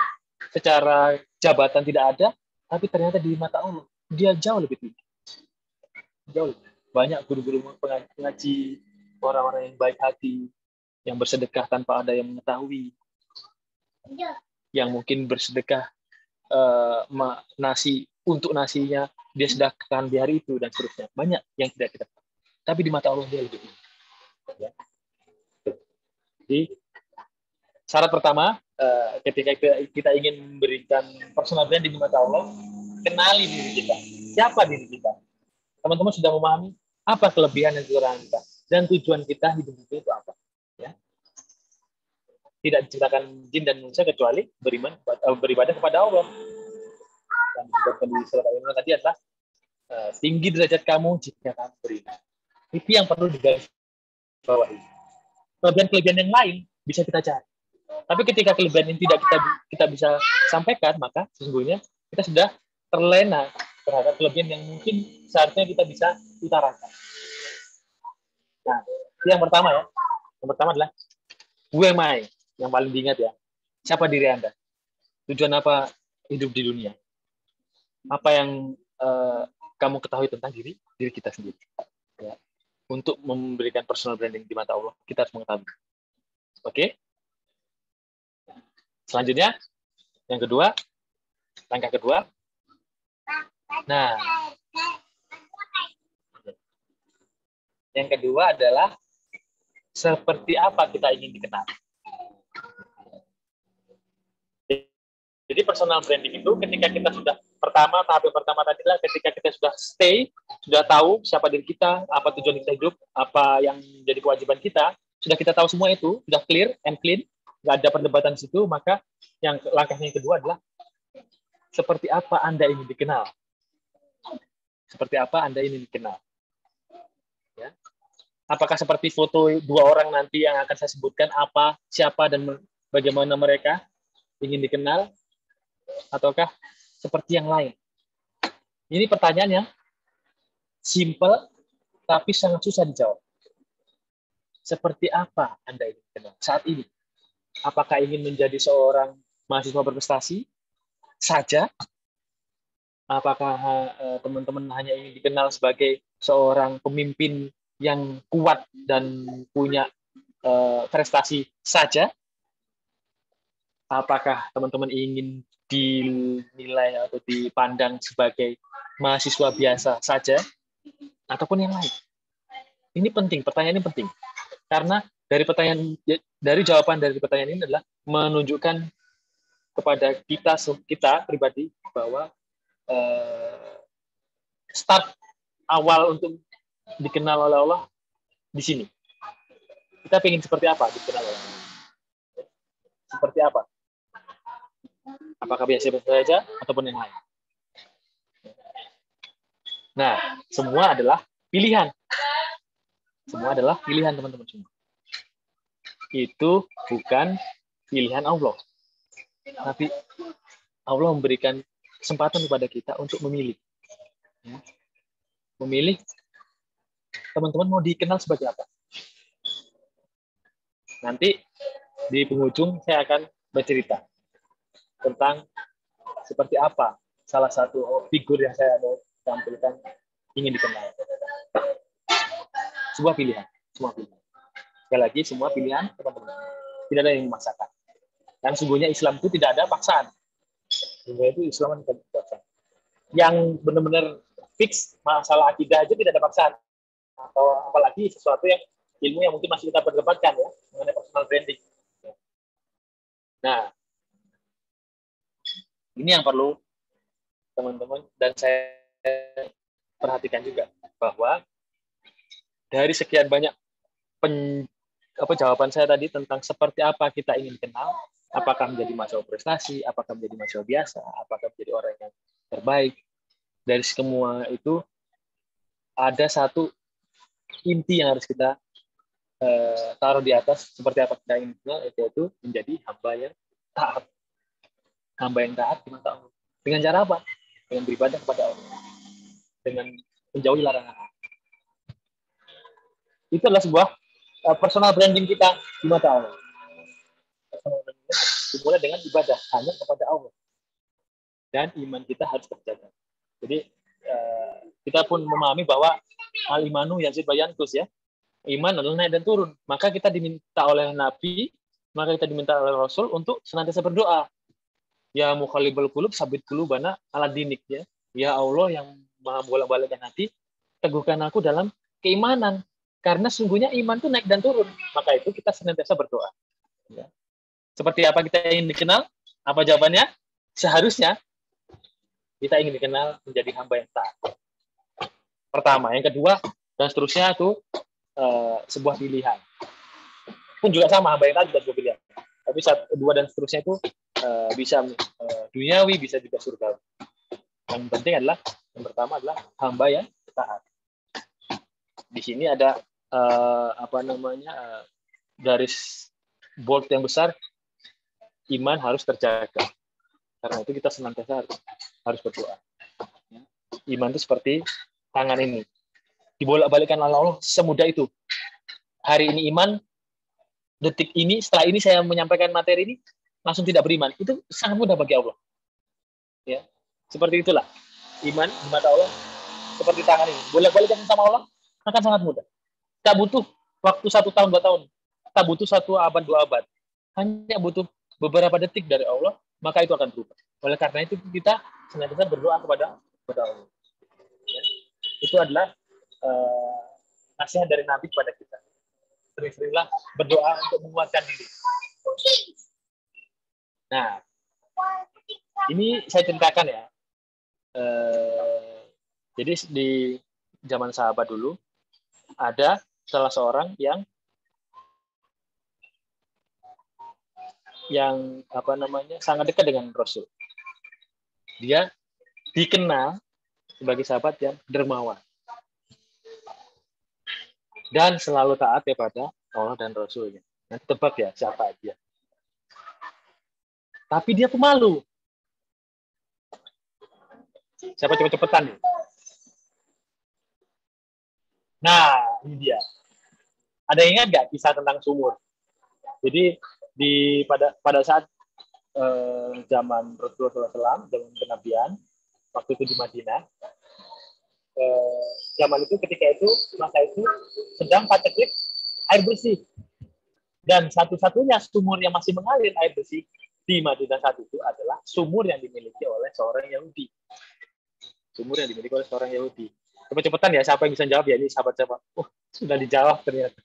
secara jabatan tidak ada, tapi ternyata di mata Allah dia jauh lebih tinggi. Jauh lebih. Banyak guru-guru pengaji, orang-orang yang baik hati, yang bersedekah tanpa ada yang mengetahui, yang mungkin bersedekah nasi untuk nasinya dia sedekahkan di hari itu dan seterusnya. Banyak yang tidak kita tahu. Tapi di mata Allah dia lebih tinggi. Ya. Jadi syarat pertama ketika kita ingin memberikan personal branding di mata Allah, kenali diri kita. Siapa diri kita? Teman-teman sudah memahami apa kelebihan dan kekurangan kita dan tujuan kita hidup itu apa? Ya. Tidak diciptakan jin dan manusia kecuali beribadah kepada Allah. Dan disebutkan di surat Al-Imran tadi adalah tinggi derajat kamu jika kamu beriman. Itu yang perlu digarisbawahi. Kelebihan-kelebihan yang lain bisa kita cari. Tapi ketika kelebihan ini tidak kita bisa sampaikan, maka sesungguhnya kita sudah terlena terhadap kelebihan yang mungkin seharusnya kita bisa utarakan. Nah, itu yang pertama ya. Yang pertama adalah who am I? Yang paling diingat ya. Siapa diri Anda? Tujuan apa hidup di dunia? Apa yang kamu ketahui tentang diri kita sendiri? Ya. Untuk memberikan personal branding di mata Allah, kita harus mengetahui. Oke? Selanjutnya, langkah kedua. Nah, yang kedua adalah seperti apa kita ingin dikenal. Jadi personal branding itu ketika kita sudah tahap yang pertama tadi lah, ketika kita sudah tahu siapa diri kita, apa tujuan kita hidup, apa yang jadi kewajiban kita, sudah kita tahu semua itu, sudah clear and clean, nggak ada perdebatan di situ, maka langkahnya yang kedua adalah seperti apa Anda ingin dikenal. Seperti apa Anda ingin dikenal. Ya. Apakah seperti foto dua orang nanti yang akan saya sebutkan, siapa dan bagaimana mereka ingin dikenal, ataukah seperti yang lain? Ini pertanyaan yang simple tapi sangat susah dijawab. Seperti apa Anda ingin dikenal saat ini? Apakah ingin menjadi seorang mahasiswa berprestasi saja? Apakah teman-teman hanya ingin dikenal sebagai seorang pemimpin yang kuat dan punya prestasi saja? Apakah teman-teman ingin dinilai atau dipandang sebagai mahasiswa biasa saja? Ataupun yang lain? Ini penting, pertanyaan ini penting. Karena dari jawaban dari pertanyaan ini adalah menunjukkan kepada kita pribadi bahwa start awal untuk dikenal oleh Allah di sini. Kita ingin seperti apa dikenal oleh Allah? Seperti apa? Apakah biasa-biasa saja ataupun yang lain? Nah, semua adalah pilihan. Semua adalah pilihan teman-teman semua. Itu bukan pilihan Allah. Tapi Allah memberikan kesempatan kepada kita untuk memilih. Ya. Memilih teman-teman mau dikenal sebagai apa. Nanti di penghujung saya akan bercerita tentang seperti apa salah satu figur yang saya mau tampilkan ingin dikenal. Sebuah pilihan, semua pilihan. Sekali lagi, semua pilihan teman-teman. Tidak ada yang memaksakan. Dan sesungguhnya Islam itu tidak ada paksaan. Sesungguhnya itu Islam tidak ada paksaan. Yang benar-benar fix masalah akidah aja tidak ada paksaan. Atau apalagi sesuatu yang ilmu yang mungkin masih kita perdebatkan ya, mengenai personal branding. Nah, ini yang perlu teman-teman dan saya perhatikan juga bahwa dari sekian banyak jawaban saya tadi tentang seperti apa kita ingin kenal, apakah menjadi mahasiswa prestasi, apakah menjadi mahasiswa biasa, apakah menjadi orang yang terbaik. Dari semua itu ada satu inti yang harus kita taruh di atas, seperti apa kita ingin kenal, yaitu menjadi hamba yang taat. Hamba yang taat kepada Allah. Dengan cara apa? Dengan beribadah kepada Allah. Dengan menjauhi larangan. Itu adalah sebuah personal branding kita di mata Allah. Personal branding kita dimulai dengan ibadah hanya kepada Allah. Dan iman kita harus terjaga. Jadi kita pun memahami bahwa al-imanu yazid wa yanqus, ya. Iman adalah naik dan turun. Maka kita diminta oleh Nabi, maka kita diminta oleh Rasul untuk senantiasa berdoa. Ya mukhalibal qulub sabit qulubana ala dinik, ya. Ya Allah yang Maha bolak-balikkan hati, teguhkan aku dalam keimanan. Karena sungguhnya iman itu naik dan turun. Maka itu kita senantiasa berdoa. Ya. Seperti apa kita ingin dikenal? Apa jawabannya? Seharusnya kita ingin dikenal menjadi hamba yang taat. Pertama. Yang kedua, dan seterusnya itu sebuah pilihan. Pun juga sama, hamba yang taat juga sebuah pilihan. Tapi dua dan seterusnya itu bisa duniawi, bisa juga surgawi. Yang penting adalah, yang pertama adalah hamba yang taat. Di sini ada garis bold yang besar, iman harus terjaga. Karena itu kita senantiasa harus berdoa. Iman itu seperti tangan ini, dibolak-balikkan oleh Allah semudah itu. Hari ini iman, detik ini, setelah ini saya menyampaikan materi ini, langsung tidak beriman. Itu sangat mudah bagi Allah. Ya, seperti itulah iman di mata Allah, seperti tangan ini, bolak-balikkan sama Allah akan sangat mudah. Tak butuh waktu 1 tahun, 2 tahun, tak butuh 1 abad, 2 abad, hanya butuh beberapa detik dari Allah, maka itu akan berubah. Oleh karena itu kita senantiasa berdoa kepada Allah. Ya. Itu adalah nasihat dari Nabi kepada kita. Sering-seringlah berdoa untuk menguatkan diri. Nah, ini saya ceritakan ya. Jadi di zaman sahabat dulu ada salah seorang yang sangat dekat dengan Rasul. Dia dikenal sebagai sahabat yang dermawan dan selalu taat kepada Allah dan Rasulnya. Nanti tebak ya siapa dia. Tapi dia pemalu. Siapa cepet-cepetan nih? Nah, ini dia. Ada yang ingat nggak kisah tentang sumur? Jadi pada saat zaman Rasulullah SAW, zaman kenabian, waktu itu di Madinah, zaman itu masa itu sedang paceklik air bersih. Dan satu-satunya sumur yang masih mengalir air bersih di Madinah saat itu adalah sumur yang dimiliki oleh seorang Yahudi. Sumur yang dimiliki oleh seorang Yahudi. Cepet-cepetan ya, siapa yang bisa jawab ya, ini sahabat siapa? Sudah dijawab ternyata.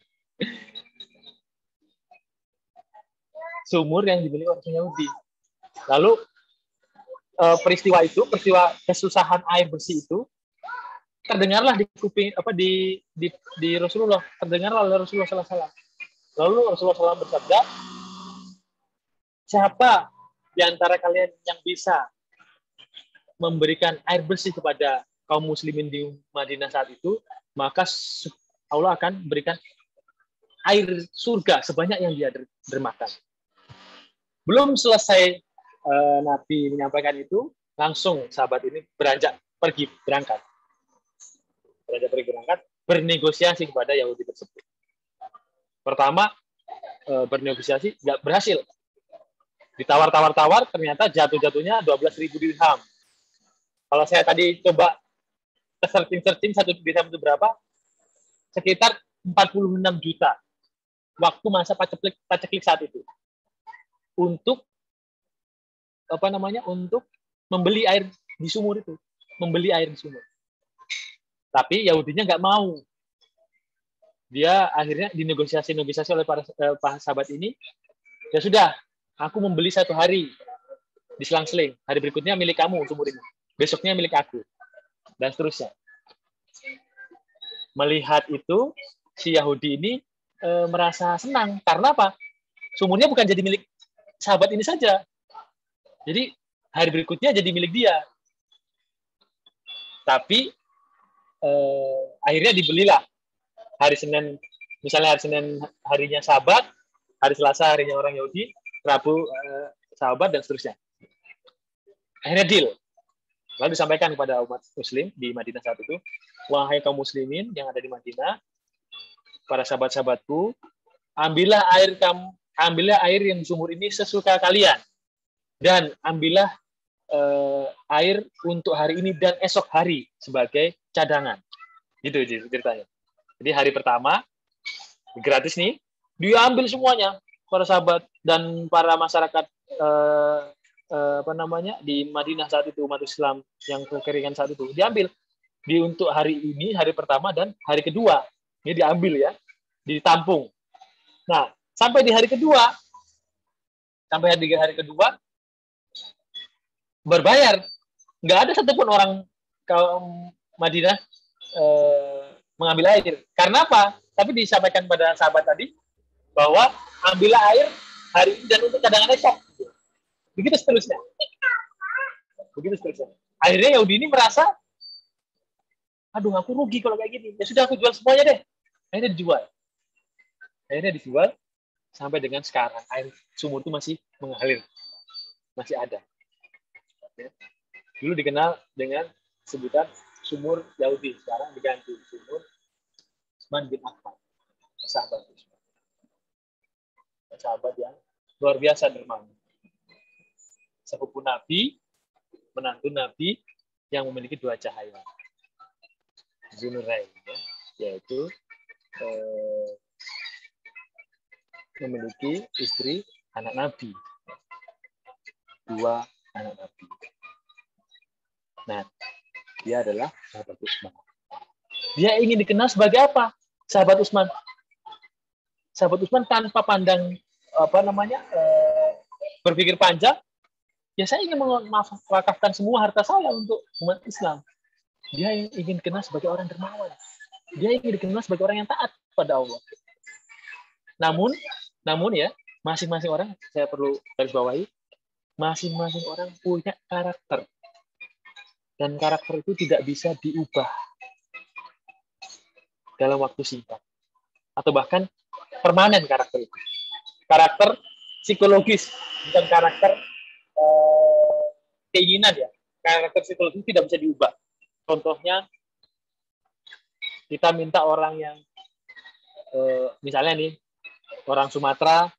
Sumur yang dimiliki oleh orang Yahudi. Lalu peristiwa kesusahan air bersih itu terdengarlah di kuping di Rasulullah, terdengarlah oleh Rasulullah SAW. Lalu Rasulullah SAW bersabda, siapa di antara kalian yang bisa memberikan air bersih kepada kaum muslimin di Madinah saat itu, maka Allah akan berikan air surga sebanyak yang dia dermakan. Belum selesai Nabi menyampaikan itu, langsung sahabat ini berangkat, bernegosiasi kepada Yahudi tersebut. Pertama, bernegosiasi nggak berhasil. Ditawar-tawar, ternyata jatuhnya 12.000 dirham. Kalau saya tadi coba searching 1 dirham itu berapa? Sekitar 46 juta. Waktu masa paceklik saat itu. Untuk untuk membeli air di sumur itu, Tapi Yahudinya nggak mau. Dia akhirnya dinegosiasi oleh para sahabat ini. Ya sudah, aku membeli 1 hari diselang-seling. Hari berikutnya milik kamu sumur ini, besoknya milik aku, dan seterusnya. melihat itu si Yahudi ini merasa senang. Karena apa? Sumurnya bukan jadi milik sahabat ini saja. Jadi hari berikutnya jadi milik dia. Tapi akhirnya dibelilah hari Senin, misalnya hari Senin harinya sahabat, hari Selasa harinya orang Yahudi, Rabu sahabat, dan seterusnya. Akhirnya deal. Lalu disampaikan kepada umat muslim di Madinah saat itu, wahai kaum muslimin yang ada di Madinah, para sahabat-sahabatku, ambillah air yang di sumur ini sesuka kalian, dan ambillah air untuk hari ini dan esok hari sebagai cadangan. Gitu ceritanya. Jadi hari pertama gratis nih, diambil semuanya para sahabat dan para masyarakat di Madinah saat itu, umat Islam yang kekeringan saat itu diambil untuk hari ini, hari pertama dan hari kedua. Ini diambil ya, ditampung. Nah, sampai di hari kedua berbayar. Nggak ada satupun orang kaum Madinah mengambil air. Karena apa? Tapi disampaikan pada sahabat tadi bahwa ambillah air hari ini dan untuk cadangan esok. Begitu seterusnya. Akhirnya Yahudi ini merasa, aduh aku rugi kalau kayak gini. Ya sudah, aku jual semuanya deh. Akhirnya dijual sampai dengan sekarang. Air sumur itu masih mengalir. Masih ada. Dulu dikenal dengan sebutan sumur Yahudi. Sekarang diganti sumur Utsman bin Affan. Sahabat yang luar biasa dermawan. Sepupu Nabi, menantu Nabi yang memiliki dua cahaya. Zunurain, yaitu memiliki istri anak Nabi. Dua anak Nabi. Nah, dia adalah sahabat Utsman. Dia ingin dikenal sebagai apa? Sahabat Utsman. Sahabat Utsman tanpa pandang berpikir panjang. Ya saya ingin mewakafkan semua harta saya untuk umat Islam. Dia ingin dikenal sebagai orang dermawan. Dia ingin dikenal sebagai orang yang taat pada Allah. Namun ya, masing-masing orang, saya perlu garis bawahi, masing-masing orang punya karakter. Dan karakter itu tidak bisa diubah dalam waktu singkat. Atau bahkan permanen karakter itu. Karakter psikologis, bukan karakter keinginan ya. Karakter psikologis tidak bisa diubah. Contohnya, kita minta orang yang misalnya nih, orang Sumatera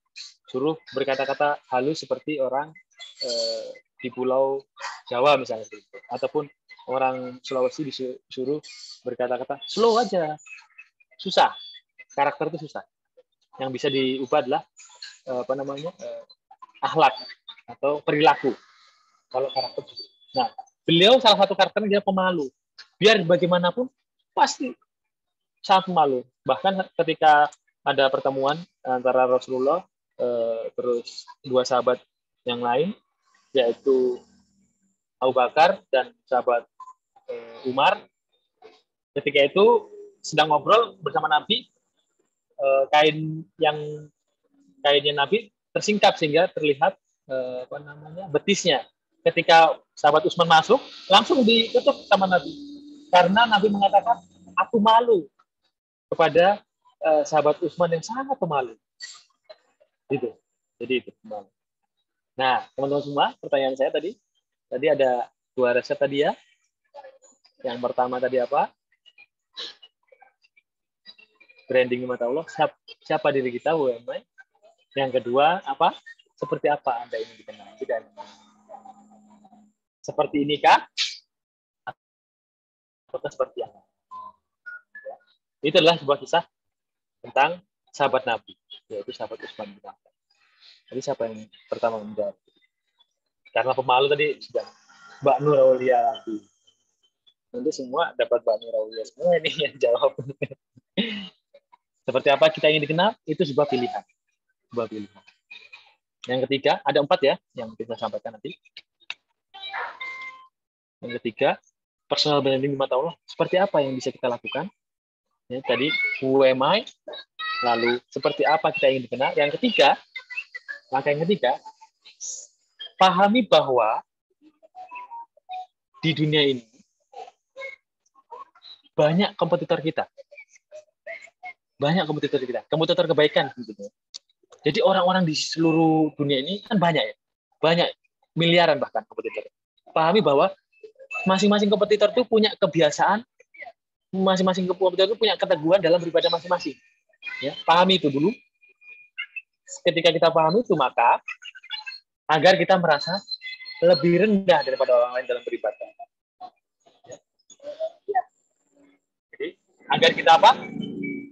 suruh berkata-kata halus seperti orang di Pulau Jawa misalnya gitu. Ataupun orang Sulawesi disuruh berkata-kata slow aja. Susah. Karakter itu susah. Yang bisa diubah adalah akhlak atau perilaku. Kalau karakter. Nah, beliau salah satu karakternya dia pemalu. Biar bagaimanapun pasti sangat pemalu. Bahkan ketika ada pertemuan antara Rasulullah terus dua sahabat yang lain, yaitu Abu Bakar dan sahabat Umar, ketika itu sedang ngobrol bersama Nabi, kainnya Nabi tersingkap sehingga terlihat betisnya. Ketika sahabat Utsman masuk, langsung ditutup sama Nabi. Karena Nabi mengatakan, aku malu kepada sahabat Utsman yang sangat pemalu. Gitu. Jadi itu pemalu. Nah, teman-teman semua, pertanyaan saya tadi ada dua resep tadi ya. Yang pertama tadi apa? Branding di mata Allah. Siapa diri kita, UMY. Yang kedua, apa? Seperti apa Anda ini dikenal? Dan seperti inikah? Atau seperti apa? Ya. Itu adalah sebuah kisah tentang sahabat Nabi, yaitu sahabat Utsman bin Affan. Jadi siapa yang pertama menjawab? Karena pemalu tadi sudah Mbak Nur Aulia. Nanti semua dapat Mbak Nur Aulia semua ini yang jawab. Seperti apa kita ingin dikenal? Itu sebuah pilihan. Sebuah pilihan. Yang ketiga, ada 4 ya yang kita sampaikan nanti. Yang ketiga, personal branding di mata Allah. Seperti apa yang bisa kita lakukan? Ya, tadi who am I? Lalu seperti apa kita ingin dikenal? Yang ketiga, langkah yang ketiga, pahami bahwa di dunia ini banyak kompetitor kita. Banyak kompetitor kita, kompetitor kebaikan gitu. Jadi orang-orang di seluruh dunia ini kan banyak ya. Banyak, miliaran bahkan kompetitor. Pahami bahwa masing-masing kompetitor itu punya kebiasaan, masing-masing kompetitor itu punya keteguhan dalam beribadah masing-masing. Ya, pahami itu dulu. Ketika kita pahami itu, maka agar kita merasa lebih rendah daripada orang lain dalam beribadah. Jadi, agar kita apa?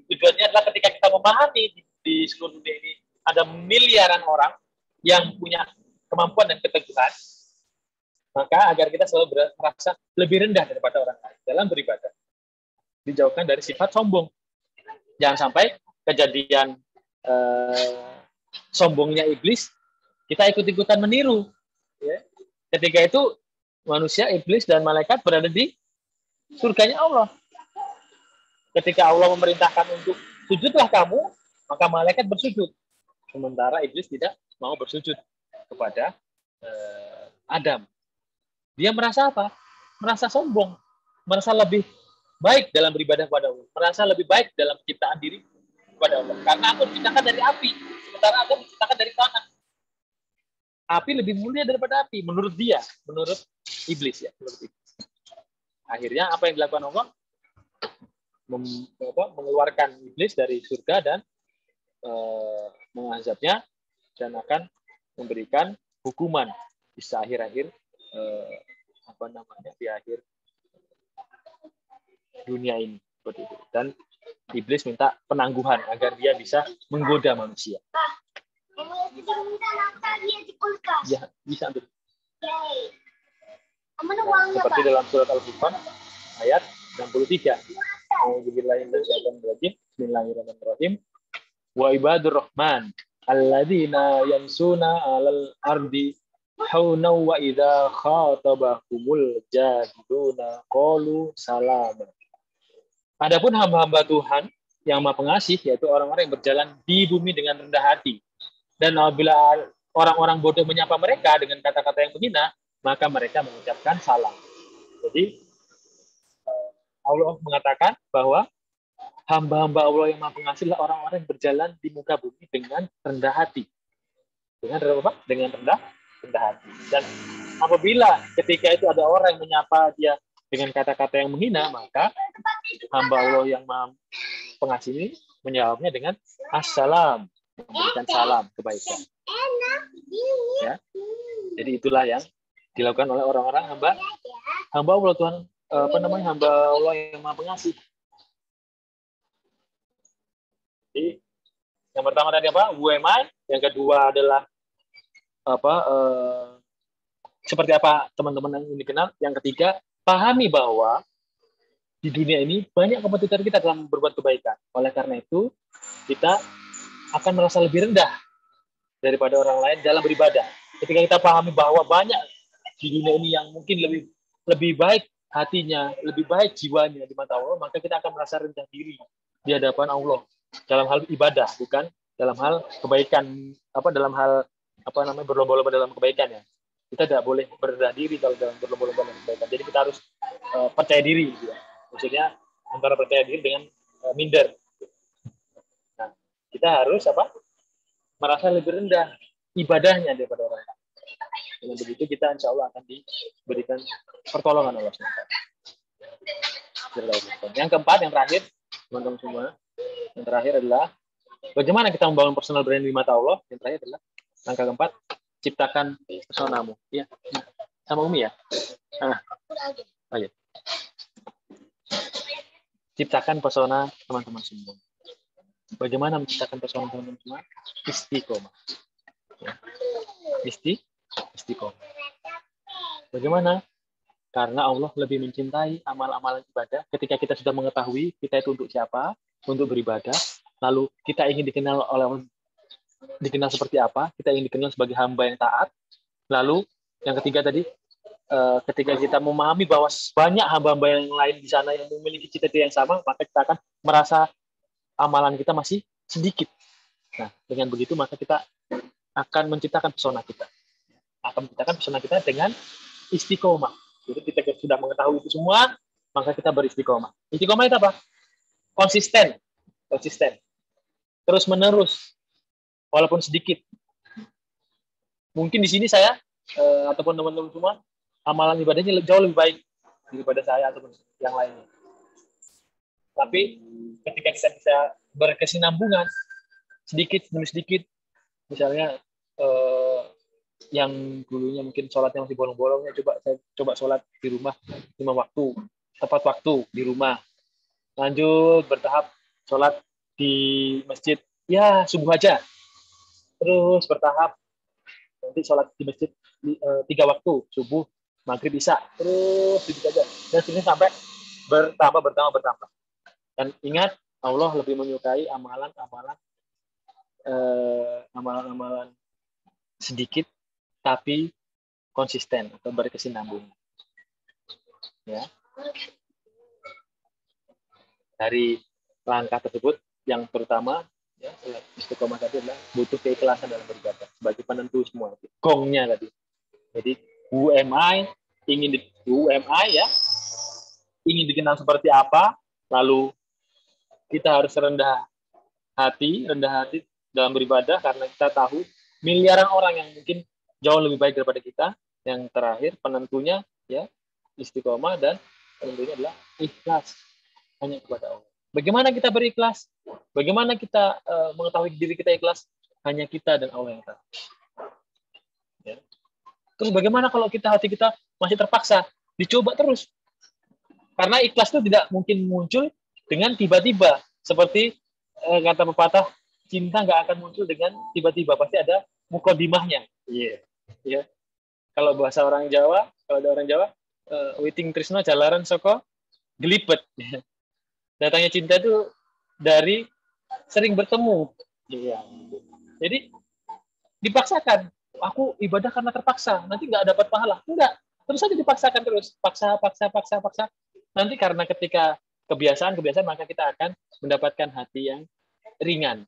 Tujuannya adalah ketika kita memahami di seluruh dunia ini ada miliaran orang yang punya kemampuan dan keteguhan, maka agar kita selalu merasa lebih rendah daripada orang lain dalam beribadah. Dijauhkan dari sifat sombong. Jangan sampai kejadian sombongnya iblis, kita ikut-ikutan meniru. Ya. Ketika itu manusia, iblis, dan malaikat berada di surganya Allah. Ketika Allah memerintahkan untuk sujudlah kamu, maka malaikat bersujud. Sementara iblis tidak mau bersujud kepada Adam. Dia merasa apa? Merasa sombong, merasa lebih baik dalam beribadah kepada Allah, merasa lebih baik dalam penciptaan diri kepada Allah. Karena aku diciptakan dari api, sementara Adam diciptakan dari tanah. Api lebih mulia daripada api, menurut dia, menurut iblis ya. Menurut iblis. Akhirnya apa yang dilakukan Allah? Mengeluarkan iblis dari surga dan mengazabnya dan akan memberikan hukuman di akhir-akhir di akhir dunia ini seperti itu. Dan iblis minta penangguhan agar dia bisa menggoda manusia. Ya, bisa ambil. Nah, seperti dalam surat Al-Furqan ayat 63. Bismillahirrahmanirrahim. Wa ibadur rahman alladzina yamsuna 'alal ardi hauna wa idza khatabahumul jahiluna qalu salama. Adapun hamba-hamba Tuhan yang Maha Pengasih, yaitu orang-orang yang berjalan di bumi dengan rendah hati. Dan apabila orang-orang bodoh menyapa mereka dengan kata-kata yang menghina, maka mereka mengucapkan salam. Jadi Allah mengatakan bahwa hamba-hamba Allah yang Maha Pengasih adalah orang-orang yang berjalan di muka bumi dengan rendah hati. Dengan apa? Dengan rendah hati. Dan apabila ketika itu ada orang yang menyapa dia dengan kata-kata yang menghina, maka hamba Allah yang Maha Pengasih ini menjawabnya dengan assalam, memberikan salam kebaikan. Ya. Jadi itulah yang dilakukan oleh orang-orang hamba Allah Tuhan, hamba Allah yang Maha Pengasih. Jadi yang pertama tadi apa? Who am I? Yang kedua adalah seperti apa teman-teman yang dikenal. Yang ketiga, pahami bahwa di dunia ini banyak kompetitor kita dalam berbuat kebaikan. Oleh karena itu, kita akan merasa lebih rendah daripada orang lain dalam beribadah. Ketika kita pahami bahwa banyak di dunia ini yang mungkin lebih baik hatinya, lebih baik jiwanya di mata Allah, maka kita akan merasa rendah diri di hadapan Allah dalam hal ibadah, bukan dalam hal kebaikan, dalam hal berlomba-lomba dalam kebaikan ya. Kita tidak boleh berrendah diri kalau dalam berlomba-lomba dalam kebaikan. Jadi kita harus percaya diri, gitu ya. Maksudnya antara percaya diri dengan minder. Nah, kita harus merasa lebih rendah ibadahnya daripada orang lain. Dengan begitu kita insya Allah akan diberikan pertolongan Allah SWT. Yang keempat, yang terakhir, teman-teman semua, yang terakhir adalah bagaimana kita membangun personal brand di mata Allah. Yang terakhir adalah langkah keempat, ciptakan personamu. Ya, sama Umi ya. Ciptakan persona teman-teman semua. Bagaimana menciptakan persona teman-teman semua? Istiqomah. Ya. Istiqomah. Bagaimana? Karena Allah lebih mencintai amal-amalan ibadah ketika kita sudah mengetahui kita itu untuk siapa, untuk beribadah, lalu kita ingin dikenal seperti apa, kita ingin dikenal sebagai hamba yang taat, lalu yang ketiga tadi, ketika kita memahami bahwa banyak hamba-hamba yang lain di sana yang memiliki cita-cita yang sama, maka kita akan merasa amalan kita masih sedikit. Nah, dengan begitu maka kita akan menciptakan pesona kita. Akan menciptakan pesona kita dengan istiqomah. Jadi kita sudah mengetahui itu semua, maka kita beristiqomah. Istiqomah itu apa? Konsisten. Terus menerus, walaupun sedikit. Mungkin di sini saya ataupun teman-teman semua amalan ibadahnya jauh lebih baik daripada saya ataupun yang lainnya. Tapi ketika kita bisa berkesinambungan sedikit demi sedikit, misalnya yang dulunya mungkin sholatnya masih bolong-bolongnya, coba sholat di rumah 5 waktu, tepat waktu di rumah. Lanjut bertahap sholat di masjid ya subuh aja. Terus bertahap nanti sholat di masjid 3 waktu, subuh, maghrib, isya. Terus begitu aja. Dan seterusnya sampai bertambah. Dan ingat, Allah lebih menyukai amalan-amalan sedikit tapi konsisten atau berkesinambungan. Ya. Dari langkah tersebut, yang pertama, ya, istiqomah tadi adalah butuh keikhlasan dalam beribadah sebagai penentu semua. Gongnya tadi. Jadi UMI ya, ingin dikenal seperti apa, lalu kita harus rendah hati dalam beribadah karena kita tahu miliaran orang yang mungkin jauh lebih baik daripada kita. Yang terakhir penentunya ya istiqomah, dan penentunya adalah ikhlas hanya kepada Allah. Bagaimana kita berikhlas? Bagaimana kita mengetahui diri kita ikhlas? Hanya kita dan Allah yang tahu. Ya. Terus bagaimana kalau hati kita masih terpaksa? Dicoba terus. Karena ikhlas itu tidak mungkin muncul dengan tiba-tiba. Seperti kata pepatah, cinta nggak akan muncul dengan tiba-tiba. Pasti ada mukodimahnya. Yeah. Kalau bahasa orang Jawa, witing tresno jalaran soko gelipet. Datangnya cinta itu dari sering bertemu. Iya. Jadi dipaksakan. Aku ibadah karena terpaksa, nanti nggak dapat pahala. Enggak. Terus saja dipaksakan terus. Paksa. Nanti karena ketika kebiasaan, maka kita akan mendapatkan hati yang ringan.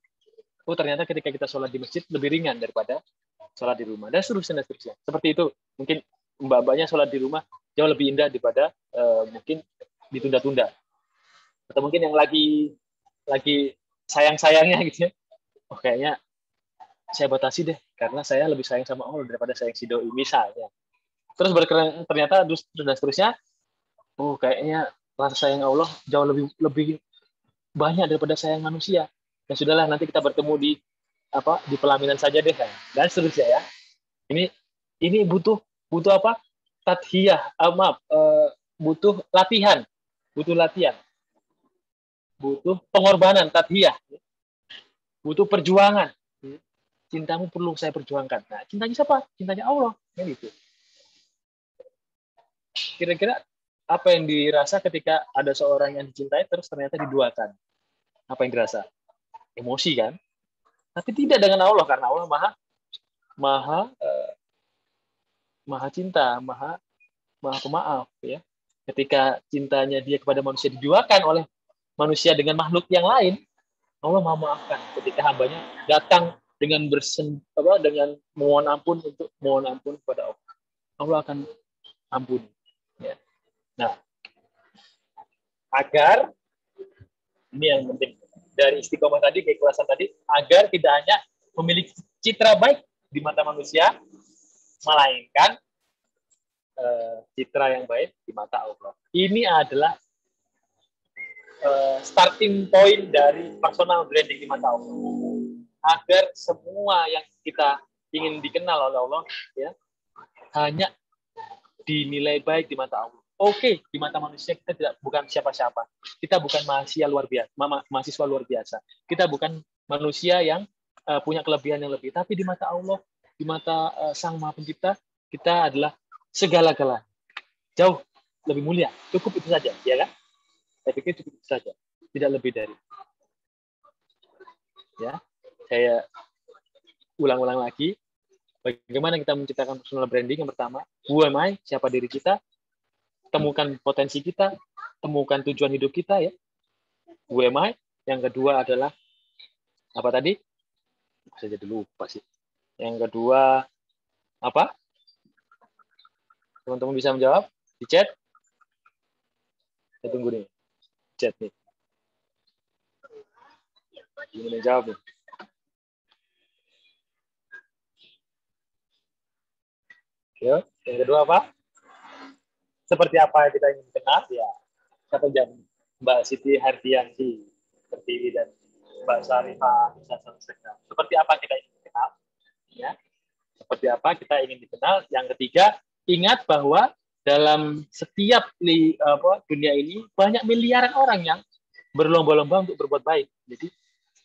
Oh, ternyata ketika kita sholat di masjid lebih ringan daripada sholat di rumah. Dan seterusnya. Seperti itu. Mungkin mbak-mbaknya sholat di rumah jauh lebih indah daripada mungkin ditunda-tunda. Atau mungkin yang lagi sayang-sayangnya gitu ya. Oh, kayaknya saya batasi deh, karena saya lebih sayang sama Allah daripada sayang si doi, misalnya. Terus ternyata seterusnya, oh kayaknya rasa sayang Allah jauh lebih banyak daripada sayang manusia. Ya sudahlah, nanti kita bertemu di pelaminan saja deh, dan seterusnya ya. Ini butuh apa? Tadhiyah, butuh latihan, butuh pengorbanan, tadhiyah, butuh perjuangan. Cintamu perlu saya perjuangkan. Nah, cintanya siapa? Cintanya Allah. Ya gitu. Kira-kira apa yang dirasa ketika ada seorang yang dicintai terus ternyata diduakan? Apa yang dirasa? Emosi kan? Tapi tidak dengan Allah, karena Allah maha cinta, maha pemaaf ya. Ketika cintanya dia kepada manusia diduakan oleh manusia dengan makhluk yang lain, Allah maha maafkan ketika hambanya datang dengan dengan mohon ampun kepada Allah. Allah akan ampuni. Ya. Nah, agar ini yang penting dari istiqomah tadi, keikhlasan tadi, agar tidak hanya memiliki citra baik di mata manusia, melainkan citra yang baik di mata Allah. Ini adalah starting point dari personal branding di mata Allah. Agar semua yang kita ingin dikenal oleh Allah ya hanya dinilai baik di mata Allah. Oke, di mata manusia kita bukan siapa-siapa. Kita bukan mahasiswa luar biasa. Kita bukan manusia yang punya kelebihan yang lebih. Tapi di mata Allah, di mata Sang Maha Pencipta, kita adalah segala-galanya. Jauh lebih mulia. Cukup itu saja, ya kan? Saya pikir cukup itu saja. Tidak lebih dari. Ya. Saya ulang-ulang lagi, Bagaimana kita menciptakan personal branding? Yang pertama, who am I? Siapa diri kita? Temukan potensi kita, temukan tujuan hidup kita ya. Who am I? Yang kedua adalah apa tadi? Saya jadi lupa sih. Yang kedua apa? Teman-teman bisa menjawab di chat? Saya tunggu nih. Chat nih. Ini jawab nih. Ya, yang kedua apa? Seperti apa yang kita ingin kenal? Ya, satu jam Mbak Siti Hardianti Pertiwi dan Mbak Sarifah bisa selesaikan. Seperti apa kita ingin dikenal? Ya, seperti apa kita ingin dikenal? Yang ketiga, ingat bahwa dalam setiap dunia ini banyak miliaran orang yang berlomba-lomba untuk berbuat baik. Jadi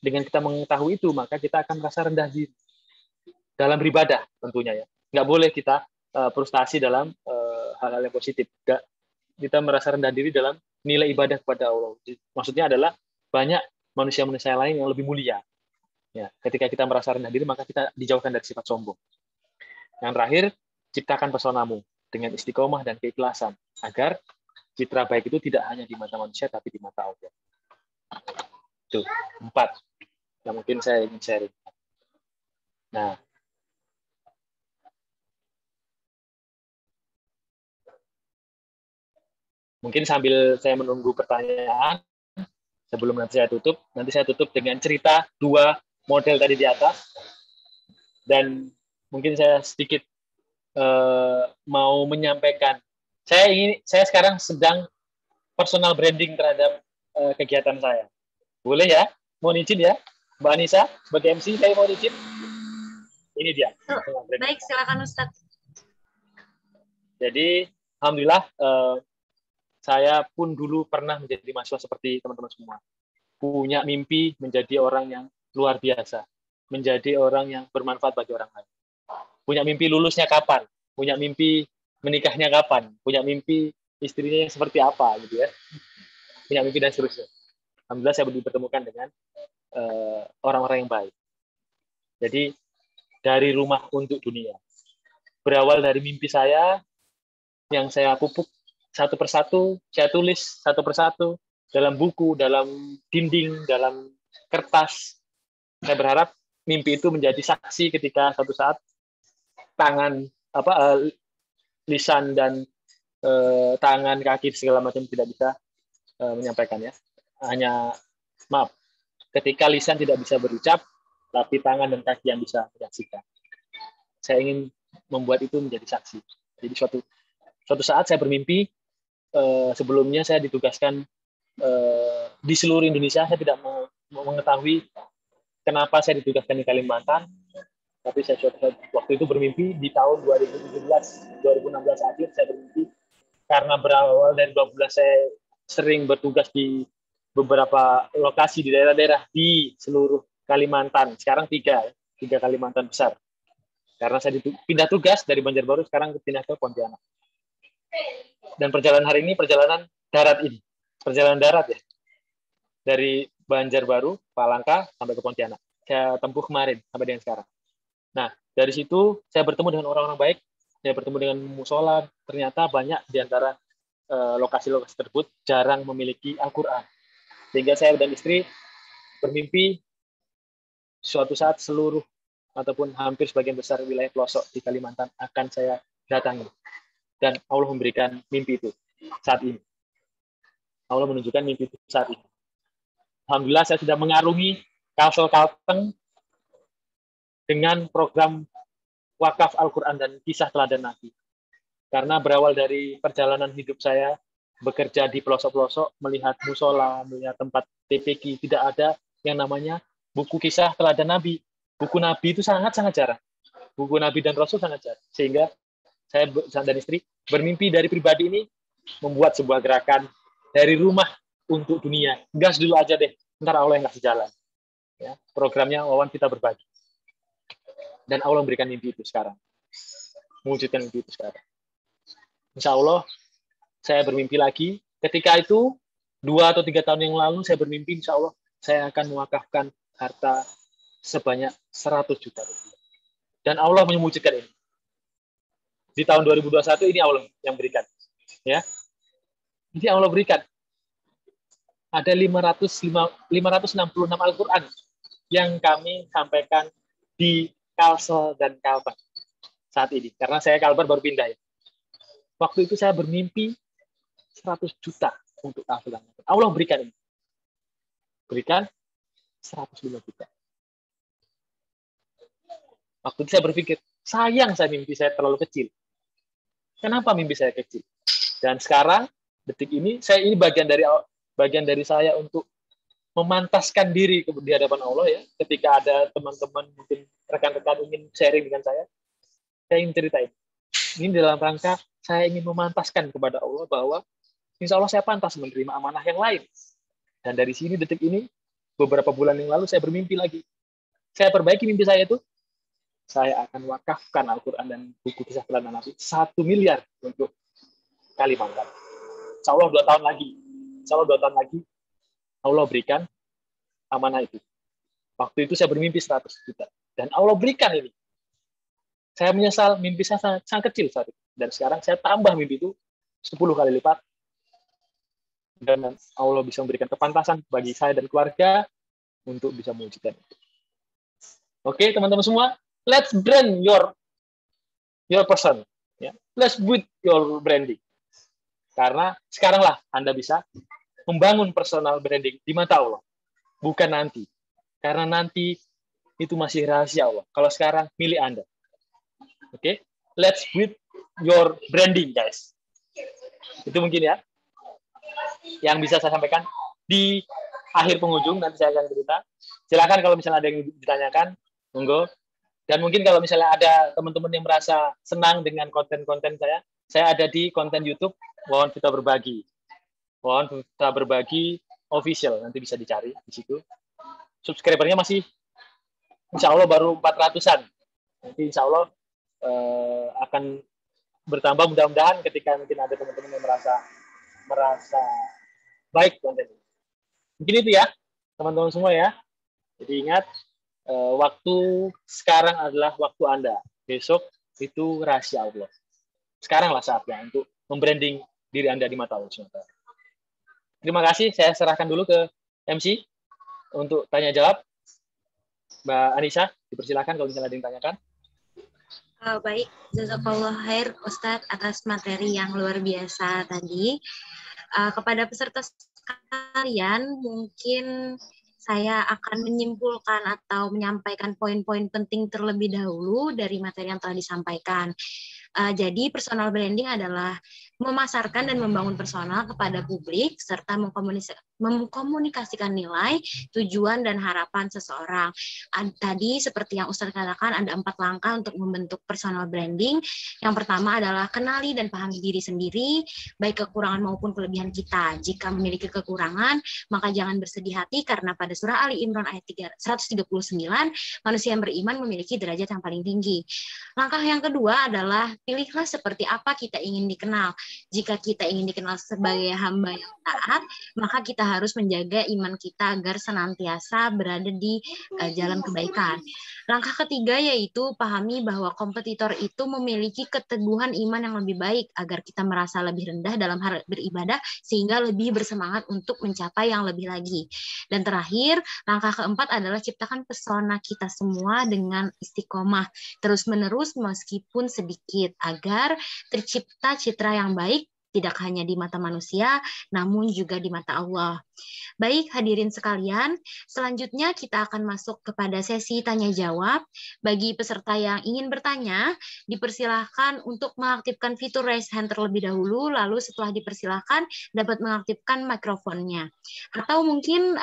dengan kita mengetahui itu, maka kita akan merasa rendah diri dalam beribadah tentunya ya. Nggak boleh kita frustasi dalam hal-hal yang positif. Nggak, kita merasa rendah diri dalam nilai ibadah kepada Allah. Maksudnya adalah banyak manusia-manusia lain yang lebih mulia. Ya, ketika kita merasa rendah diri, maka kita dijauhkan dari sifat sombong. Yang terakhir, ciptakan pesonamu dengan istiqomah dan keikhlasan, agar citra baik itu tidak hanya di mata manusia, tapi di mata Allah. Itu 4 yang mungkin saya ingin sharing. Nah, mungkin sambil saya menunggu pertanyaan, sebelum nanti saya tutup dengan cerita 2 model tadi di atas. Dan mungkin saya sedikit mau menyampaikan. Saya sekarang sedang personal branding terhadap kegiatan saya. Boleh ya? Mohon izin ya, Mbak Anissa, sebagai MC saya mohon izin. Ini dia. Baik, silakan Ustadz. Jadi, alhamdulillah saya pun dulu pernah menjadi mahasiswa seperti teman-teman semua. Punya mimpi menjadi orang yang luar biasa, menjadi orang yang bermanfaat bagi orang lain. Punya mimpi lulusnya kapan, punya mimpi menikahnya kapan, punya mimpi istrinya yang seperti apa gitu ya, punya mimpi dan seterusnya. Alhamdulillah saya bertemukan dengan orang-orang yang baik. Jadi dari rumah untuk dunia, berawal dari mimpi saya yang saya pupuk satu persatu, saya tulis satu persatu dalam buku, dalam dinding, dalam kertas. Saya berharap mimpi itu menjadi saksi ketika suatu saat tangan lisan dan tangan, kaki segala macam tidak bisa menyampaikannya. Hanya maaf, ketika lisan tidak bisa berucap, tapi tangan dan kaki yang bisa menyaksikan. Saya ingin membuat itu menjadi saksi. Jadi suatu saat saya bermimpi, sebelumnya saya ditugaskan di seluruh Indonesia. Saya tidak mengetahui kenapa saya ditugaskan di Kalimantan, tapi saya waktu itu bermimpi di tahun 2016 akhir saya bermimpi, karena berawal dari 12 saya sering bertugas di beberapa lokasi di daerah-daerah di seluruh Kalimantan. Sekarang tiga Kalimantan besar. Karena saya pindah tugas dari Banjarbaru, sekarang pindah ke Pontianak. Dan perjalanan hari ini perjalanan darat ya, dari Banjarbaru, Palangka sampai ke Pontianak. Saya tempuh kemarin sampai dengan sekarang. Nah, dari situ saya bertemu dengan orang-orang baik, saya bertemu dengan musola. Ternyata banyak di antara lokasi-lokasi tersebut jarang memiliki Al-Quran. Sehingga saya dan istri bermimpi suatu saat seluruh ataupun hampir sebagian besar wilayah pelosok di Kalimantan akan saya datangi. Dan Allah memberikan mimpi itu saat ini. Allah menunjukkan mimpi itu saat ini. Alhamdulillah saya sudah mengarungi Kalsel-Kalteng dengan program wakaf Al-Quran dan kisah teladan Nabi. Karena berawal dari perjalanan hidup saya, bekerja di pelosok-pelosok, melihat musola, melihat tempat TPQ, tidak ada yang namanya buku kisah teladan Nabi. Buku Nabi itu sangat-sangat jarang. Buku Nabi dan Rasul sangat jarang. Sehingga saya dan istri bermimpi dari pribadi ini membuat sebuah gerakan dari rumah untuk dunia. Gas dulu aja deh, ntar Allah yang kasih jalan. Ya, programnya Wawan Kita Berbagi. Dan Allah memberikan mimpi itu sekarang. Mewujudkan mimpi itu sekarang. Insya Allah, saya bermimpi lagi. Ketika itu, 2 atau 3 tahun yang lalu, saya bermimpi, insya Allah, saya akan mewakafkan harta sebanyak 100 juta rupiah. Dan Allah menyemujudkan ini. Di tahun 2021 ini Allah yang berikan. Ya. Jadi Allah berikan. Ada 566 Al-Quran yang kami sampaikan di Kalsel dan Kalbar saat ini. Karena saya Kalbar baru pindah ya. Waktu itu saya bermimpi 100 juta untuk tahfilan. Allah berikan ini. Berikan 105 juta. Waktu itu saya berpikir, sayang saya mimpi saya terlalu kecil. Kenapa mimpi saya kecil? Dan sekarang, detik ini, ini bagian dari saya untuk memantaskan diri di hadapan Allah ya. Ketika ada teman-teman, mungkin rekan-rekan ingin sharing dengan saya ingin ceritain. Ini dalam rangka saya ingin memantaskan kepada Allah bahwa insya Allah saya pantas menerima amanah yang lain. Dan dari sini, detik ini, beberapa bulan yang lalu saya bermimpi lagi. Saya perbaiki mimpi saya itu, saya akan wakafkan Al-Quran dan buku kisah teladan Nabi 1 miliar untuk Kalimantan. Insya Allah 2 tahun lagi. Insya Allah 2 tahun lagi Allah berikan amanah itu. Waktu itu saya bermimpi 100 juta. Dan Allah berikan ini. Saya menyesal mimpi saya sangat kecil saat itu. Dan sekarang saya tambah mimpi itu 10 kali lipat. Dan Allah bisa memberikan kepantasan bagi saya dan keluarga untuk bisa mewujudkan itu. Oke, teman-teman semua. Let's brand your person. Ya. Let's build your branding. Karena sekaranglah Anda bisa membangun personal branding di mata Allah. Bukan nanti. Karena nanti itu masih rahasia Allah. Kalau sekarang, milih Anda. Oke? Let's build your branding, guys. Itu mungkin ya. Yang bisa saya sampaikan di akhir penghujung. Nanti saya akan cerita. Silakan kalau misalnya ada yang ditanyakan, monggo. Dan mungkin kalau misalnya ada teman-teman yang merasa senang dengan konten-konten saya ada di konten YouTube Wawan Kita Berbagi. Wawan Kita Berbagi official, nanti bisa dicari di situ. Subscribernya masih insya Allah baru 400-an. Nanti insya Allah akan bertambah mudah-mudahan ketika mungkin ada teman-teman yang merasa baik konten ini. Mungkin itu ya, teman-teman semua ya. Jadi ingat, waktu sekarang adalah waktu Anda. Besok itu rahasia Allah. Sekaranglah saatnya untuk membranding diri Anda di mata Allah SWT. Terima kasih. Saya serahkan dulu ke MC untuk tanya jawab. Mbak Anissa, dipersilakan kalau misalnya ada yang tanyakan. Baik, jazakallah khair Ustadz atas materi yang luar biasa tadi. Kepada peserta sekalian, mungkin saya akan menyimpulkan atau menyampaikan poin-poin penting terlebih dahulu dari materi yang telah disampaikan. Jadi personal branding adalah memasarkan dan membangun personal kepada publik serta mengkomunikasikan nilai, tujuan, dan harapan seseorang. Tadi seperti yang Ustadz katakan ada 4 langkah untuk membentuk personal branding. Yang pertama adalah kenali dan pahami diri sendiri, baik kekurangan maupun kelebihan kita. Jika memiliki kekurangan, maka jangan bersedih hati karena pada surah Ali Imran ayat 139, manusia yang beriman memiliki derajat yang paling tinggi. Langkah yang kedua adalah pilihlah seperti apa kita ingin dikenal. Jika kita ingin dikenal sebagai hamba yang taat, maka kita harus menjaga iman kita agar senantiasa berada di jalan kebaikan. Langkah ketiga yaitu pahami bahwa kompetitor itu memiliki keteguhan iman yang lebih baik agar kita merasa lebih rendah dalam hal beribadah sehingga lebih bersemangat untuk mencapai yang lebih lagi. Dan terakhir, langkah keempat adalah ciptakan pesona kita semua dengan istiqomah terus-menerus meskipun sedikit agar tercipta citra yang baik tidak hanya di mata manusia namun juga di mata Allah. Baik hadirin sekalian, selanjutnya kita akan masuk kepada sesi tanya jawab. Bagi peserta yang ingin bertanya, dipersilahkan untuk mengaktifkan fitur raise hand terlebih dahulu, lalu setelah dipersilahkan dapat mengaktifkan mikrofonnya. Atau mungkin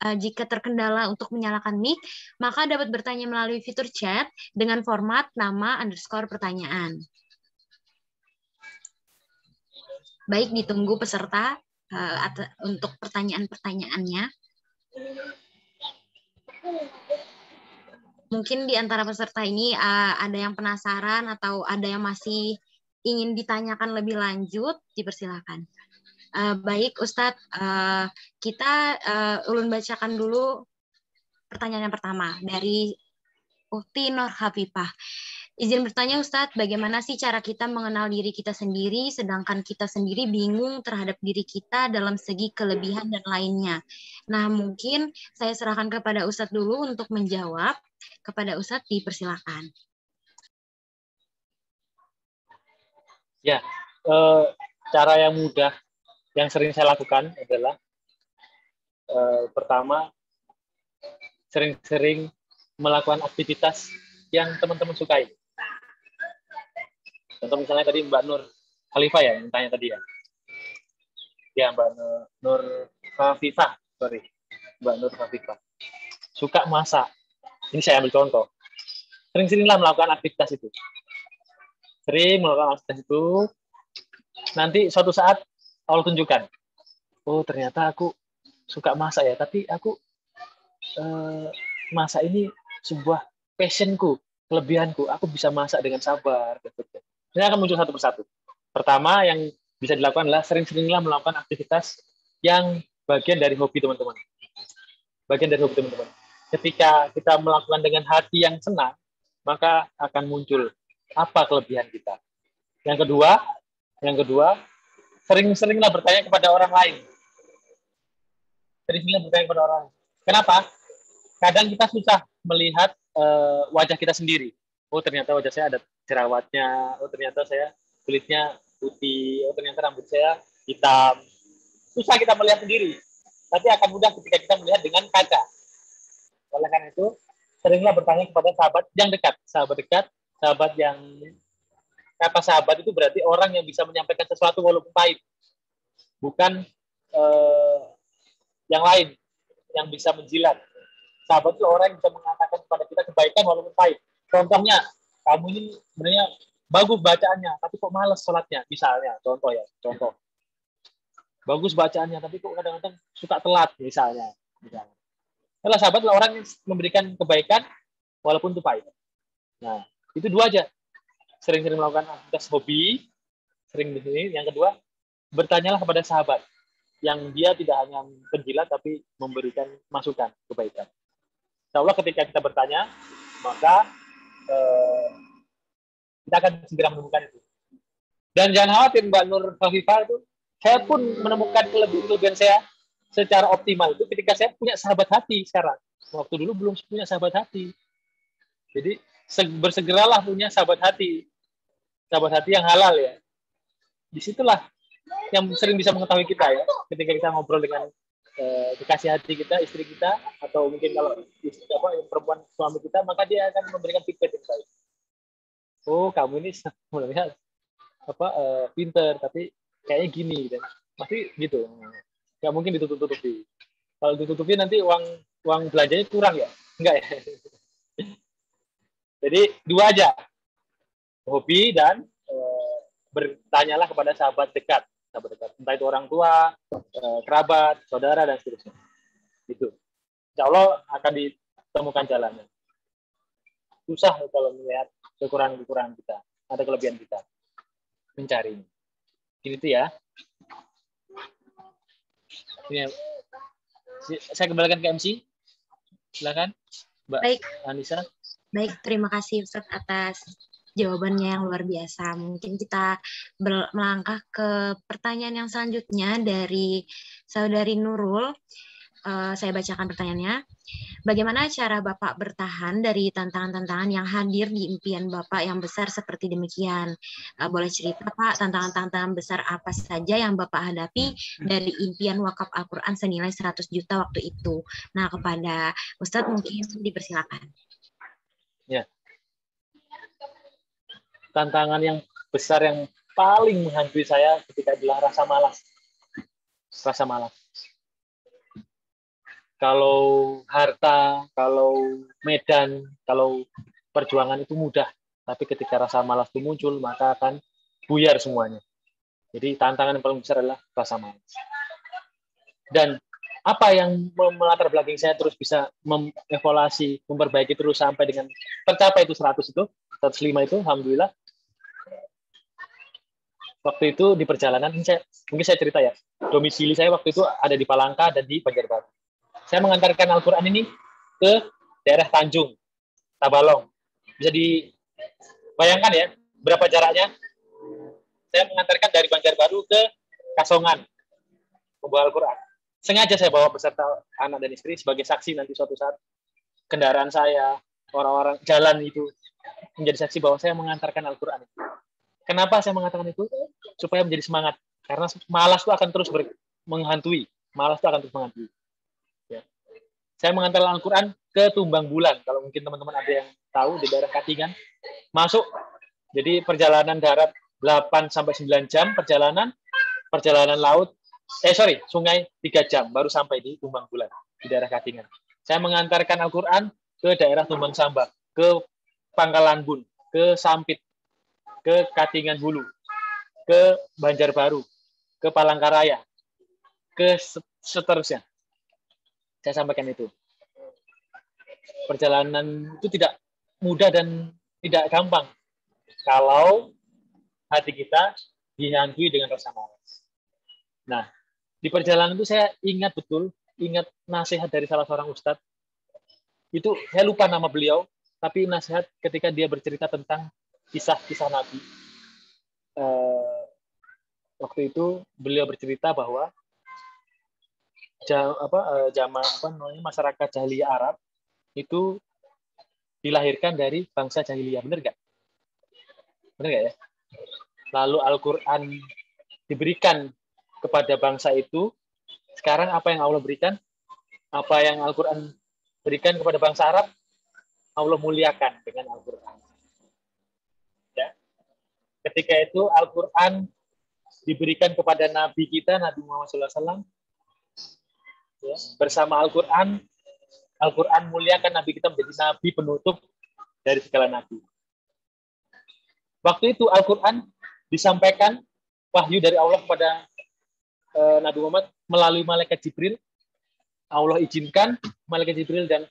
jika terkendala untuk menyalakan mic, maka dapat bertanya melalui fitur chat dengan format nama _ pertanyaan. Baik, ditunggu peserta untuk pertanyaan-pertanyaannya. Mungkin di antara peserta ini ada yang penasaran atau ada yang masih ingin ditanyakan lebih lanjut, dipersilakan. Baik, Ustadz, kita ulun bacakan dulu pertanyaan yang pertama dari Ukti Nur Hafifah. Izin bertanya Ustadz, bagaimana sih cara kita mengenal diri kita sendiri, sedangkan kita sendiri bingung terhadap diri kita dalam segi kelebihan dan lainnya. Nah, mungkin saya serahkan kepada Ustadz dulu untuk menjawab. Kepada Ustadz, dipersilakan. Ya, cara yang mudah yang sering saya lakukan adalah pertama, sering-sering melakukan aktivitas yang teman-teman sukai. Contoh misalnya tadi Mbak Nur Khalifah ya, yang tanya tadi ya. Ya, Mbak Nur Khafifah, sorry. Mbak Nur Khafifah. Suka masak. Ini saya ambil contoh. Sering-seringlah melakukan aktivitas itu. Sering melakukan aktivitas itu. Nanti suatu saat Allah tunjukkan. Oh, ternyata aku suka masak ya, tapi aku masak ini sebuah passionku, kelebihanku. Aku bisa masak dengan sabar. Ini akan muncul satu persatu. Pertama yang bisa dilakukan adalah sering-seringlah melakukan aktivitas yang bagian dari hobi teman-teman. Bagian dari hobi teman-teman. Ketika kita melakukan dengan hati yang senang, maka akan muncul apa kelebihan kita. Yang kedua, sering-seringlah bertanya kepada orang lain. Sering-seringlah bertanya kepada orang. Kenapa? Kadang kita susah melihat wajah kita sendiri. Oh, ternyata wajah saya ada jerawatnya. Oh, ternyata saya kulitnya putih. Oh, ternyata rambut saya hitam. Susah kita melihat sendiri. Tapi akan mudah ketika kita melihat dengan kaca. Oleh karena itu, seringlah bertanya kepada sahabat yang dekat. Sahabat yang kata sahabat itu berarti orang yang bisa menyampaikan sesuatu walaupun pahit. Bukan yang lain yang bisa menjilat. Sahabat itu orang yang bisa mengatakan kepada kita kebaikan walaupun pahit. Contohnya, kamu ini sebenarnya bagus bacaannya, tapi kok malas sholatnya. Misalnya, contoh. Bagus bacaannya, tapi kok kadang-kadang suka telat, misalnya. Kalau sahabat adalah orang yang memberikan kebaikan walaupun itu pahit. Nah, itu dua aja. Sering-sering melakukan aktivitas hobi, sering di sini. Yang kedua, bertanyalah kepada sahabat yang dia tidak hanya penjilat tapi memberikan masukan kebaikan. Insya Allah ketika kita bertanya, maka kita akan segera menemukan itu. Dan jangan khawatir Mbak Nur Khafifah itu, saya pun menemukan kelebihan saya secara optimal itu ketika saya punya sahabat hati sekarang. Waktu dulu belum punya sahabat hati. Jadi bersegeralah punya sahabat hati yang halal ya. Disitulah yang sering bisa mengetahui kita ya, ketika kita ngobrol dengan kekasih hati kita, istri kita, atau mungkin kalau perempuan suami kita, maka dia akan memberikan feedback yang baik. Oh, kamu ini sebenarnya pinter, tapi kayaknya gini, dan pasti gitu. Nggak mungkin ditutup-tutupi. Kalau ditutupi nanti uang belanjanya kurang ya, enggak ya. Jadi dua aja, hobi dan bertanyalah kepada sahabat dekat, entah itu orang tua, kerabat, saudara, dan seterusnya. Itu. Insya Allah akan ditemukan jalannya. Susah kalau melihat kekurangan-kekurangan kita, ada kelebihan kita. Mencarinya. Gitu ya. Ini, saya kembalikan ke MC. Silakan, Mbak Anissa. Baik, terima kasih Ustadz atas jawabannya yang luar biasa. Mungkin kita melangkah ke pertanyaan yang selanjutnya dari Saudari Nurul. Saya bacakan pertanyaannya. Bagaimana cara Bapak bertahan dari tantangan-tantangan yang hadir di impian Bapak yang besar seperti demikian? Boleh cerita Pak, tantangan-tantangan besar apa saja yang Bapak hadapi dari impian wakaf Al-Quran senilai 100 juta waktu itu? Nah, kepada Ustadz mungkin dipersilakan. Ya. Tantangan yang besar yang paling menghantui saya ketika adalah rasa malas. Rasa malas. Kalau harta, kalau medan, kalau perjuangan itu mudah. Tapi ketika rasa malas itu muncul, maka akan buyar semuanya. Jadi tantangan yang paling besar adalah rasa malas. Dan apa yang melatar belakang saya terus bisa mengevaluasi, memperbaiki terus sampai dengan tercapai itu 100 itu, 105 itu, alhamdulillah. Waktu itu di perjalanan, mungkin saya cerita ya, domisili saya waktu itu ada di Palangka dan di Banjarbaru. Saya mengantarkan Al-Quran ini ke daerah Tanjung Tabalong. Bisa dibayangkan ya berapa jaraknya? Saya mengantarkan dari Banjarbaru ke Kasongan membawa Al-Quran. Sengaja saya bawa beserta anak dan istri sebagai saksi nanti suatu saat kendaraan saya, orang-orang jalan itu menjadi saksi bahwa saya mengantarkan Al-Quran. Kenapa saya mengatakan itu? Supaya menjadi semangat. Karena malas itu akan terus menghantui. Malas itu akan terus menghantui. Ya. Saya mengantarkan Al-Quran ke Tumbang Bulan. Kalau mungkin teman-teman ada yang tahu di daerah Katingan. Masuk. Jadi perjalanan darat 8 sampai 9 jam perjalanan laut sungai 3 jam baru sampai di Tumbang Bulan di daerah Katingan. Saya mengantarkan Al-Qur'an ke daerah Tumbang Sambak, ke Pangkalan Bun, ke Sampit, ke Katingan Hulu, ke Banjarbaru, ke Palangkaraya, ke seterusnya. Saya sampaikan itu. Perjalanan itu tidak mudah dan tidak gampang kalau hati kita dihantui dengan rasa malas. Nah, di perjalanan itu saya ingat nasihat dari salah seorang ustadz. Itu saya lupa nama beliau, tapi nasihat ketika dia bercerita tentang kisah-kisah Nabi. Waktu itu beliau bercerita bahwa masyarakat jahiliyah Arab itu dilahirkan dari bangsa jahiliyah, benar nggak? Benar nggak ya? Lalu Al-Quran diberikan kepada bangsa itu. Sekarang apa yang Allah berikan? Apa yang Al-Quran berikan kepada bangsa Arab? Allah muliakan dengan Al-Quran. Ya. Ketika itu Al-Quran diberikan kepada Nabi kita, Nabi Muhammad SAW. Ya. Bersama Al-Quran muliakan Nabi kita menjadi Nabi penutup dari segala Nabi. Waktu itu Al-Quran disampaikan wahyu dari Allah kepada Nabi Muhammad melalui malaikat Jibril. Allah izinkan malaikat Jibril dan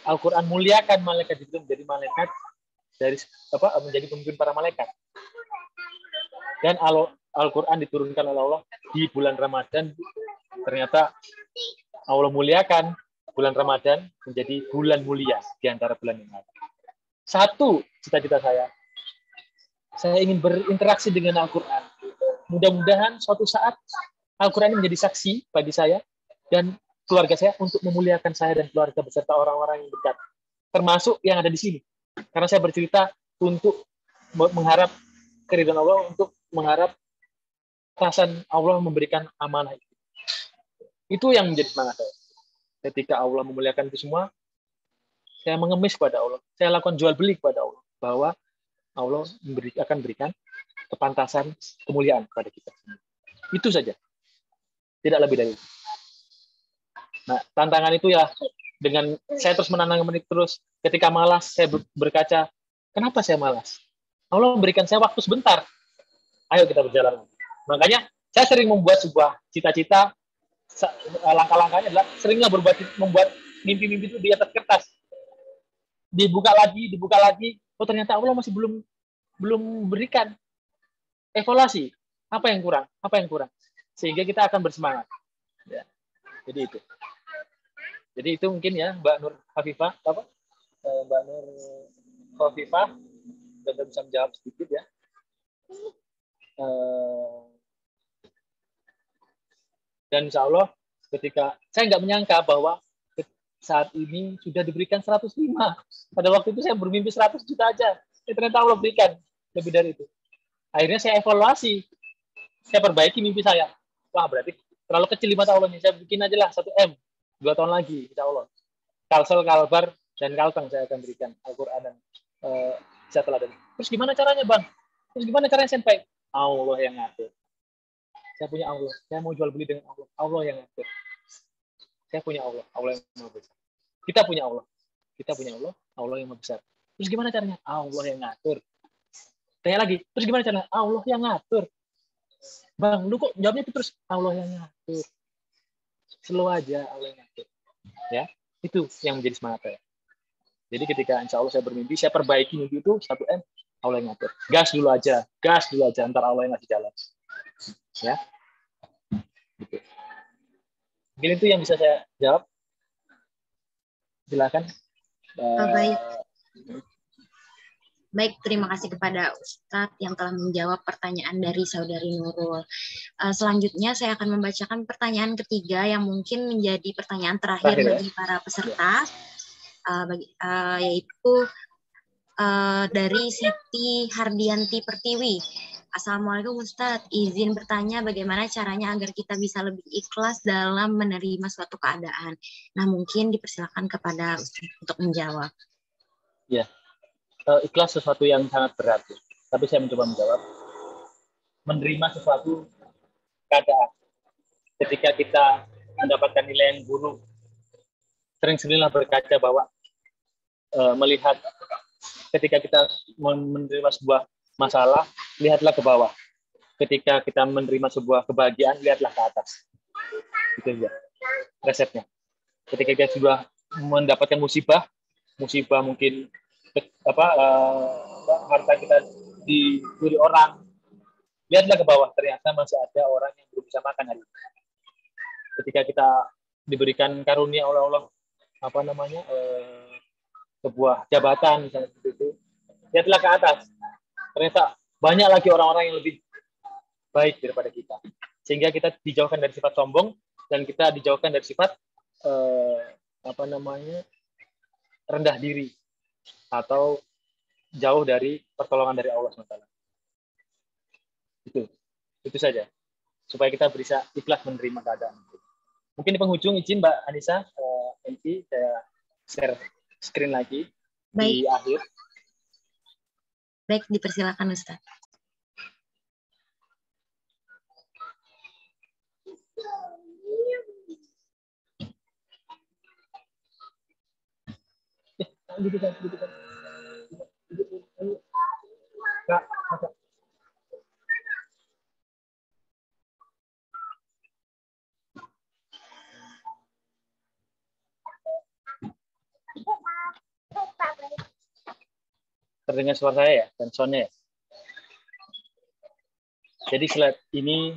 Al-Quran muliakan malaikat Jibril menjadi malaikat menjadi pemimpin para malaikat. Dan Al-Quran diturunkan oleh Allah di bulan Ramadan. Ternyata Allah muliakan bulan Ramadan menjadi bulan mulia di antara bulan yang ada. Satu cita-cita saya ingin berinteraksi dengan Al-Quran. Mudah-mudahan suatu saat Al-Quran ini menjadi saksi bagi saya dan keluarga saya untuk memuliakan saya dan keluarga beserta orang-orang yang dekat. Termasuk yang ada di sini. Karena saya bercerita untuk mengharap keridhaan Allah, untuk mengharap perasaan Allah memberikan amanah itu. Itu yang menjadi semangat saya. Ketika Allah memuliakan itu semua, saya mengemis pada Allah. Saya lakukan jual beli kepada Allah. Bahwa Allah akan berikan kepantasan, kemuliaan kepada kita. Itu saja. Tidak lebih dari itu. Nah, tantangan itu ya, dengan saya terus menanam terus. Ketika malas, saya berkaca, kenapa saya malas? Allah memberikan saya waktu sebentar. Ayo kita berjalan. Makanya, saya sering membuat sebuah cita-cita, langkah-langkahnya adalah seringlah membuat mimpi-mimpi itu di atas kertas. Dibuka lagi. Oh, ternyata Allah masih belum berikan evaluasi. Apa yang kurang? Sehingga kita akan bersemangat. Ya. Jadi itu mungkin ya Mbak Nur Hafifah, Mbak Nur Hafifah, dan bisa menjawab sedikit ya. Dan insya Allah ketika saya nggak menyangka bahwa saat ini sudah diberikan 105. Pada waktu itu saya bermimpi 100 juta aja. Ternyata Allah berikan lebih dari itu. Akhirnya saya evaluasi. Saya perbaiki mimpi saya. Wah, berarti terlalu kecil di mata Allah. Saya bikin aja lah 1 M. 2 tahun lagi, insya Allah. Kalsel, Kalbar, dan Kalteng saya akan berikan Al-Quran dan setelah dan. Terus gimana caranya, Bang? Terus gimana caranya sampai? Allah yang ngatur. Saya punya Allah. Saya mau jual beli dengan Allah. Allah yang ngatur. Saya punya Allah. Allah yang maha besar. Kita punya Allah. Allah yang maha besar. Terus gimana caranya? Allah yang ngatur. Tanya lagi. Terus gimana caranya? Allah yang ngatur. Bang, lu kok jawabnya itu terus? Allah yang ngatur. Slow aja, Allah yang ngatur. Ya, itu yang menjadi semangat saya. Jadi ketika insya Allah saya bermimpi, saya perbaiki mimpi itu 1M, Allah yang ngatur. Gas dulu aja, ntar Allah yang ngasih jalan. Ya, gitu. Mungkin itu yang bisa saya jawab. Silakan. Baik. Baik, terima kasih kepada Ustadz yang telah menjawab pertanyaan dari Saudari Nurul. Selanjutnya saya akan membacakan pertanyaan ketiga yang mungkin menjadi pertanyaan terakhir bagi para peserta, yaitu dari Siti Hardianti Pertiwi. Assalamualaikum Ustadz, izin bertanya bagaimana caranya agar kita bisa lebih ikhlas dalam menerima suatu keadaan. Nah, mungkin dipersilakan kepada Ustadz untuk menjawab. Ya. Ikhlas sesuatu yang sangat berat, tapi saya mencoba menjawab. Menerima sesuatu keadaan ketika kita mendapatkan nilai yang buruk, sering-seringlah berkaca bahwa melihat ketika kita menerima sebuah masalah, lihatlah ke bawah. Ketika kita menerima sebuah kebahagiaan, lihatlah ke atas. Itu saja resepnya. Ketika kita sudah mendapatkan musibah mungkin harta kita dicuri orang, lihatlah ke bawah, ternyata masih ada orang yang belum bisa makan hari ini. Ketika kita diberikan karunia oleh Allah sebuah jabatan misalnya seperti itu, lihatlah ke atas, ternyata banyak lagi orang-orang yang lebih baik daripada kita, sehingga kita dijauhkan dari sifat sombong dan kita dijauhkan dari sifat rendah diri atau jauh dari pertolongan dari Allah SWT. Itu saja, supaya kita bisa ikhlas menerima keadaan. Mungkin di penghujung izin Mbak Anissa, nanti saya share screen lagi. Baik. Di akhir. Baik, dipersilakan Ustaz. Terdengar suara saya ya, dan soundnya ya. Jadi slide ini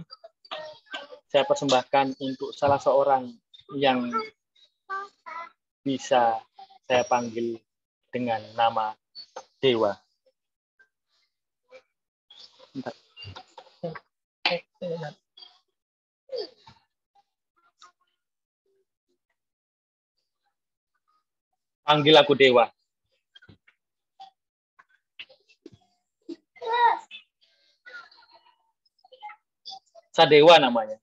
saya persembahkan untuk salah seorang yang bisa saya panggil dengan nama Dewa. Panggil aku Dewa. Sadewa namanya.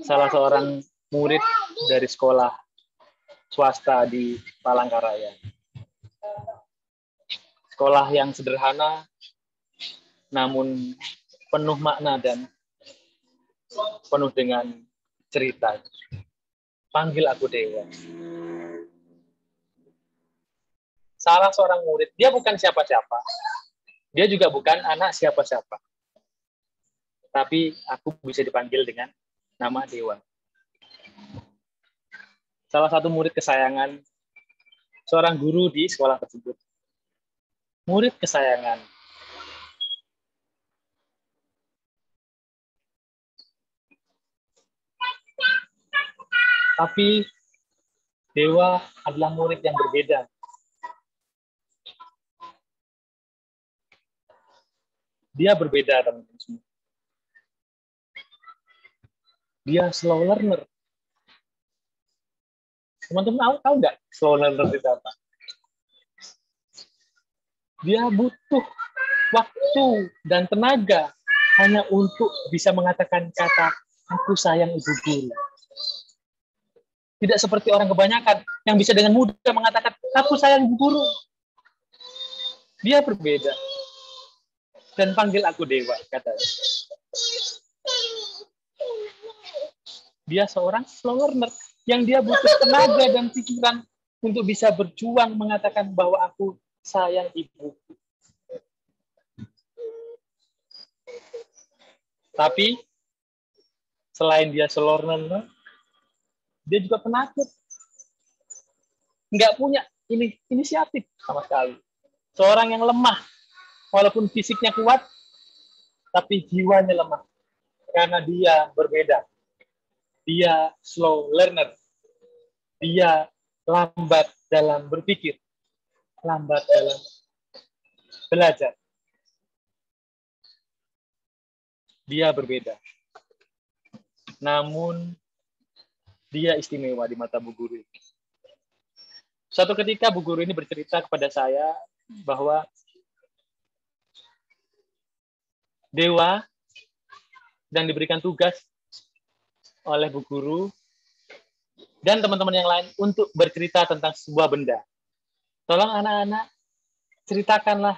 Salah seorang murid dari sekolah swasta di Palangkaraya. Sekolah yang sederhana, namun penuh makna dan penuh dengan cerita. Panggil aku Dewa. Salah seorang murid, dia bukan siapa-siapa. Dia juga bukan anak siapa-siapa. Tapi aku bisa dipanggil dengan nama Dewa. Salah satu murid kesayangan seorang guru di sekolah tersebut. Murid kesayangan. Tapi Dewa adalah murid yang berbeda. Dia berbeda, teman-teman semua. Dia slow learner. Teman-teman tahu nggak slow learner itu apa? Dia butuh waktu dan tenaga hanya untuk bisa mengatakan kata, aku sayang ibu guru. Tidak seperti orang kebanyakan yang bisa dengan mudah mengatakan, aku sayang ibu guru. Dia berbeda. Dan panggil aku Dewa, katanya. Dia seorang slow learner yang dia butuh tenaga dan pikiran untuk bisa berjuang mengatakan bahwa aku sayang ibu. Tapi selain dia slow learner, dia juga penakut. Nggak punya inisiatif sama sekali. Seorang yang lemah, walaupun fisiknya kuat, tapi jiwanya lemah. Karena dia berbeda. Dia slow learner. Dia lambat dalam berpikir. lambat dalam belajar. Dia berbeda. Namun dia istimewa di mata Bu Guru. Suatu ketika Bu Guru ini bercerita kepada saya bahwa Dewa dan diberikan tugas oleh Bu Guru dan teman-teman yang lain untuk bercerita tentang sebuah benda. Tolong anak-anak, ceritakanlah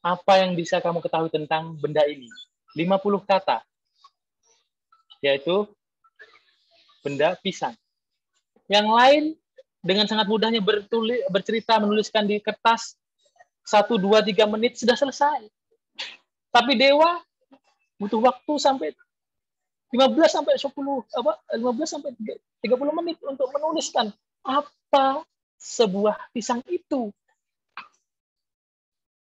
apa yang bisa kamu ketahui tentang benda ini. 50 kata, yaitu benda pisang. Yang lain dengan sangat mudahnya bercerita, menuliskan di kertas 1, 2, 3 menit sudah selesai. Tapi Dewa butuh waktu sampai 15 sampai 30 menit untuk menuliskan apa sebuah pisang itu.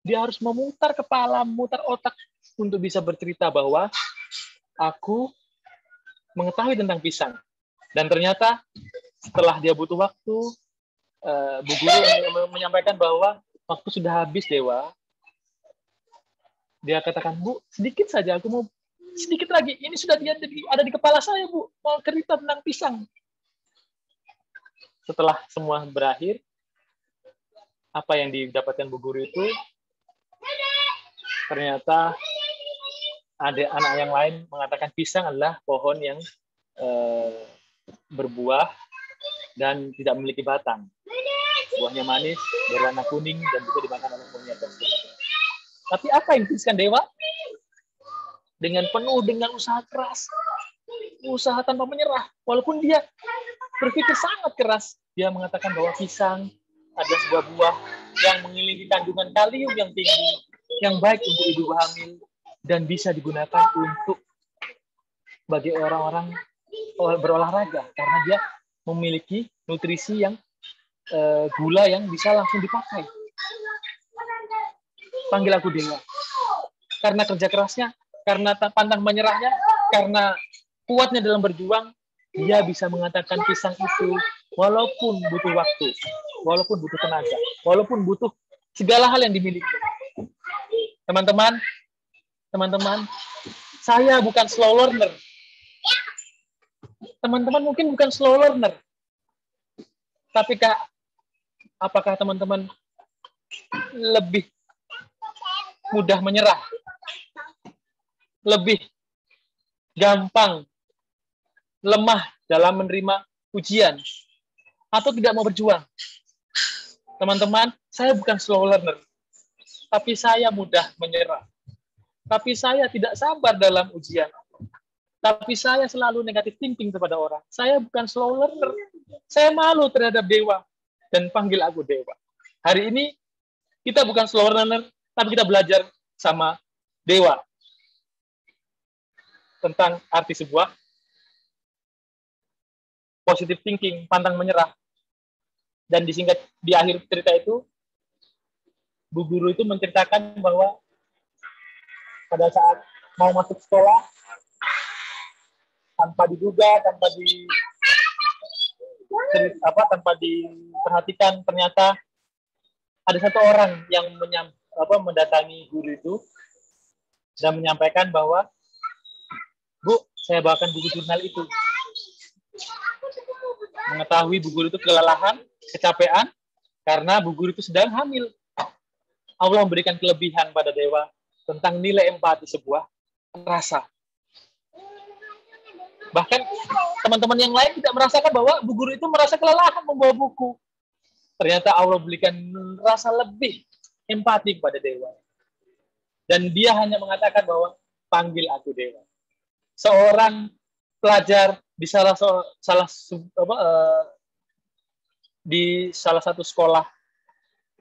Dia harus memutar kepala, memutar otak untuk bisa bercerita bahwa aku mengetahui tentang pisang. Dan ternyata setelah dia butuh waktu, Bu Guru menyampaikan bahwa waktu sudah habis, Dewa. Dia katakan, Bu, sedikit saja, aku mau sedikit lagi. Ini sudah ada di kepala saya, Bu. Mau cerita tentang pisang. Setelah semua berakhir, apa yang didapatkan Bu Guru itu, ternyata ada anak yang lain mengatakan pisang adalah pohon yang berbuah dan tidak memiliki batang. Buahnya manis, berwarna kuning, dan bisa dimakan oleh monyet. Tapi apa yang dituliskan Dewa? Dengan penuh dengan usaha keras, usaha tanpa menyerah. Walaupun dia berpikir sangat keras, dia mengatakan bahwa pisang adalah sebuah buah yang memiliki kandungan kalium yang tinggi, yang baik untuk ibu hamil, dan bisa digunakan untuk bagi orang-orang berolahraga, karena dia memiliki nutrisi yang gula yang bisa langsung dipakai. Panggil aku Dewa. Karena kerja kerasnya, karena pantang menyerahnya, karena kuatnya dalam berjuang, dia bisa mengatakan pisang itu walaupun butuh waktu, walaupun butuh tenaga, walaupun butuh segala hal yang dimiliki. Teman-teman, saya bukan slow learner. Teman-teman mungkin bukan slow learner. Tapi apakah teman-teman lebih mudah menyerah? Lebih gampang lemah dalam menerima ujian? Atau tidak mau berjuang? Teman-teman, saya bukan slow learner. Tapi saya mudah menyerah. Tapi saya tidak sabar dalam ujian. Tapi saya selalu negatif thinking kepada orang. Saya bukan slow learner. Saya malu terhadap Dewa. Dan panggil aku Dewa. Hari ini, kita bukan slow learner, tapi kita belajar sama Dewa. Tentang arti sebuah positive thinking, pantang menyerah. Dan disingkat di akhir cerita itu, Bu Guru itu menceritakan bahwa pada saat mau masuk sekolah, tanpa diduga, tanpa diperhatikan, ternyata ada satu orang yang mendatangi guru itu dan menyampaikan bahwa, Bu, saya bawakan buku jurnal itu. Mengetahui Bu Guru itu kelelahan, kecapean, karena Bu Guru itu sedang hamil. Allah memberikan kelebihan pada Dewa tentang nilai empati sebuah rasa. Bahkan teman-teman yang lain tidak merasakan bahwa Bu Guru itu merasa kelelahan membawa buku. Ternyata Allah berikan rasa lebih empati kepada Dewa. Dan dia hanya mengatakan bahwa panggil aku Dewa. Seorang pelajar di salah satu sekolah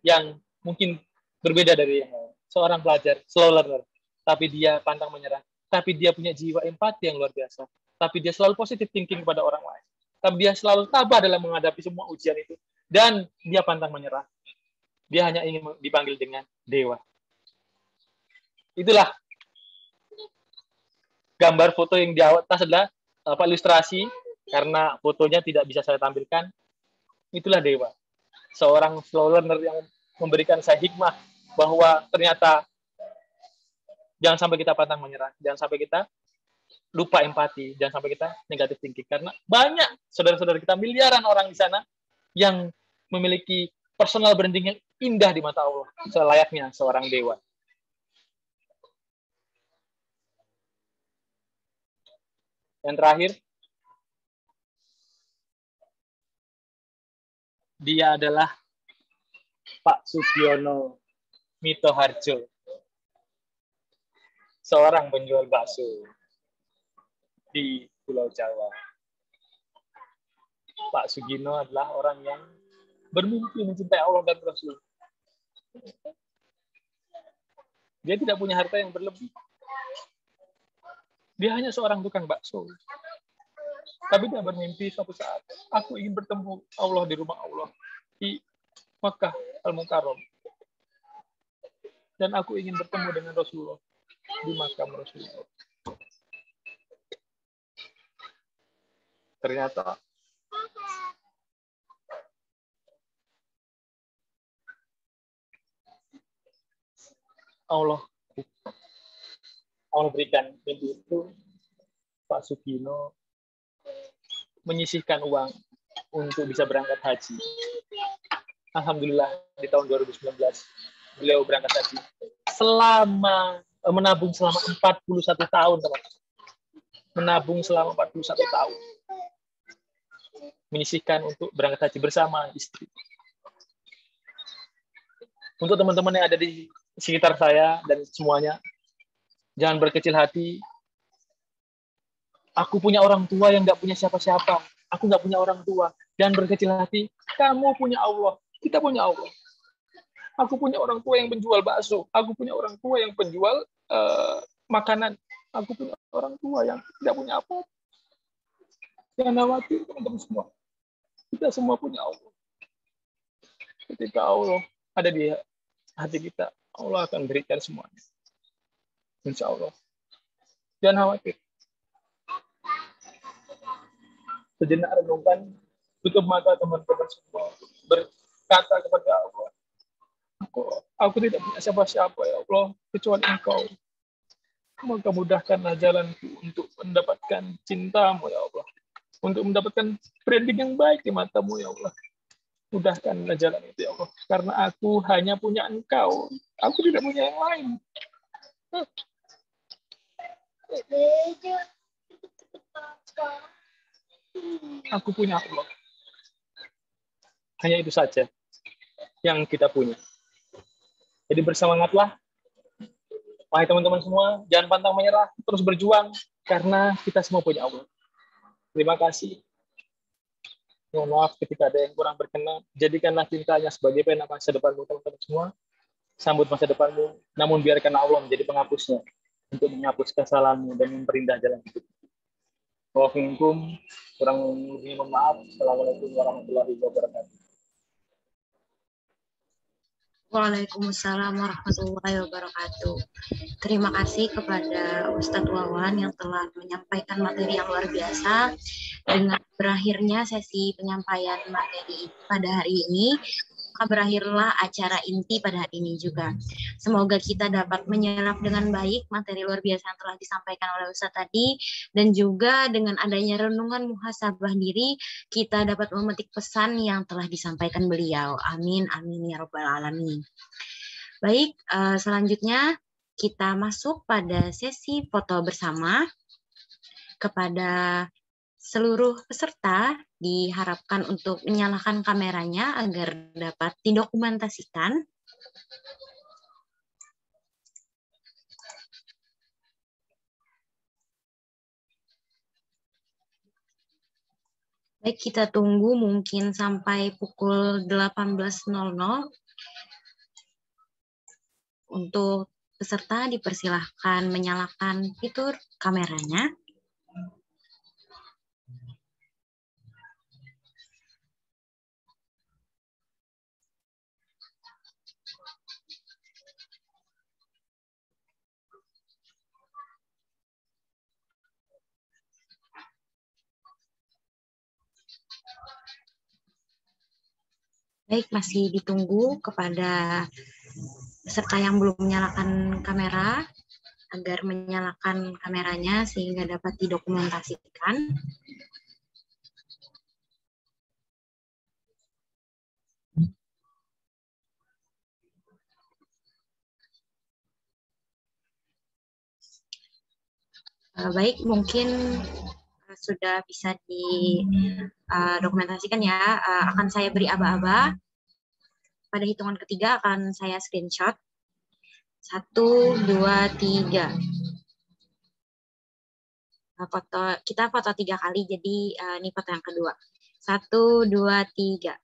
yang mungkin berbeda dari yang lain. Seorang pelajar, slow learner, tapi dia pantang menyerah. Tapi dia punya jiwa empati yang luar biasa. Tapi dia selalu positive thinking kepada orang lain. Tapi dia selalu tabah dalam menghadapi semua ujian itu. Dan dia pantang menyerah. Dia hanya ingin dipanggil dengan Dewa. Itulah gambar foto yang di atas adalah ilustrasi, karena fotonya tidak bisa saya tampilkan. Itulah Dewa. Seorang slow learner yang memberikan saya hikmah bahwa ternyata jangan sampai kita pantang menyerah, jangan sampai kita lupa empati, jangan sampai kita negatif thinking. Karena banyak saudara-saudara kita, miliaran orang di sana yang memiliki personal branding yang indah di mata Allah, selayaknya seorang dewa. Yang terakhir, dia adalah Pak Sugiono Mitoharjo, seorang penjual bakso di Pulau Jawa. Pak Sugiono adalah orang yang bermimpi mencintai Allah dan Rasul. Dia tidak punya harta yang berlebih. Dia hanya seorang tukang bakso. Tapi dia bermimpi suatu saat, aku ingin bertemu Allah di rumah Allah, di Makkah Al-Mukarram. Dan aku ingin bertemu dengan Rasulullah di makam Rasulullah. Ternyata Allah berikan mimpi itu. Pak Sugiono menyisihkan uang untuk bisa berangkat haji. Alhamdulillah di tahun 2019 beliau berangkat haji menabung selama 41 tahun, teman-teman. Menabung selama 41 tahun. Menyisihkan untuk berangkat haji bersama istri. Untuk teman-teman yang ada di sekitar saya dan semuanya, jangan berkecil hati. Aku punya orang tua yang nggak punya siapa-siapa. Aku nggak punya orang tua. Jangan berkecil hati. Kamu punya Allah. Kita punya Allah. Aku punya orang tua yang penjual bakso. Aku punya orang tua yang penjual makanan. Aku punya orang tua yang tidak punya apa. Jangan khawatir, teman-teman semua. Kita semua punya Allah. Ketika Allah ada di hati kita, Allah akan berikan semuanya. Insya Allah. Jangan khawatir. Sejenak renungkan, tutup mata teman-teman semua, berkata kepada Allah, aku tidak punya siapa-siapa ya Allah, kecuali Engkau. Maka mudahkanlah jalanku untuk mendapatkan cintamu ya Allah, untuk mendapatkan branding yang baik di matamu ya Allah. Mudahkanlah jalan itu ya Allah, karena aku hanya punya Engkau, aku tidak punya yang lain. Aku punya Allah. Hanya itu saja yang kita punya. Jadi bersemangatlah. Wahai teman-teman semua, jangan pantang menyerah, terus berjuang, karena kita semua punya Allah. Terima kasih. Mohon maaf ketika ada yang kurang berkenan. Jadikanlah cintanya sebagai pena masa depanmu, teman-teman semua. Sambut masa depanmu, namun biarkan Allah menjadi penghapusnya, untuk menghapus kesalahanmu dan memperindah jalan hidup. Waalaikumsalam, kurang lebih mohon maaf. Assalamualaikum warahmatullahi wabarakatuh. Waalaikumsalam warahmatullahi wabarakatuh. Terima kasih kepada Ustadz Wawan yang telah menyampaikan materi yang luar biasa. Dengan berakhirnya sesi penyampaian materi pada hari ini, maka berakhirlah acara inti pada hari ini juga. Semoga kita dapat menyerap dengan baik materi luar biasa yang telah disampaikan oleh Ustadz tadi, dan juga dengan adanya renungan muhasabah diri, kita dapat memetik pesan yang telah disampaikan beliau. Amin, amin ya rabbal alamin. Baik, selanjutnya kita masuk pada sesi foto bersama. Kepada seluruh peserta diharapkan untuk menyalakan kameranya agar dapat didokumentasikan. Baik, kita tunggu mungkin sampai pukul 18.00. Untuk peserta dipersilahkan menyalakan fitur kameranya. Baik, masih ditunggu kepada peserta yang belum menyalakan kamera agar menyalakan kameranya sehingga dapat didokumentasikan. Baik, mungkin sudah bisa didokumentasikan ya. Akan saya beri aba-aba. Pada hitungan ketiga akan saya screenshot. 1, 2, 3. Kita foto 3 kali, jadi ini foto yang kedua. 1, 2, 3.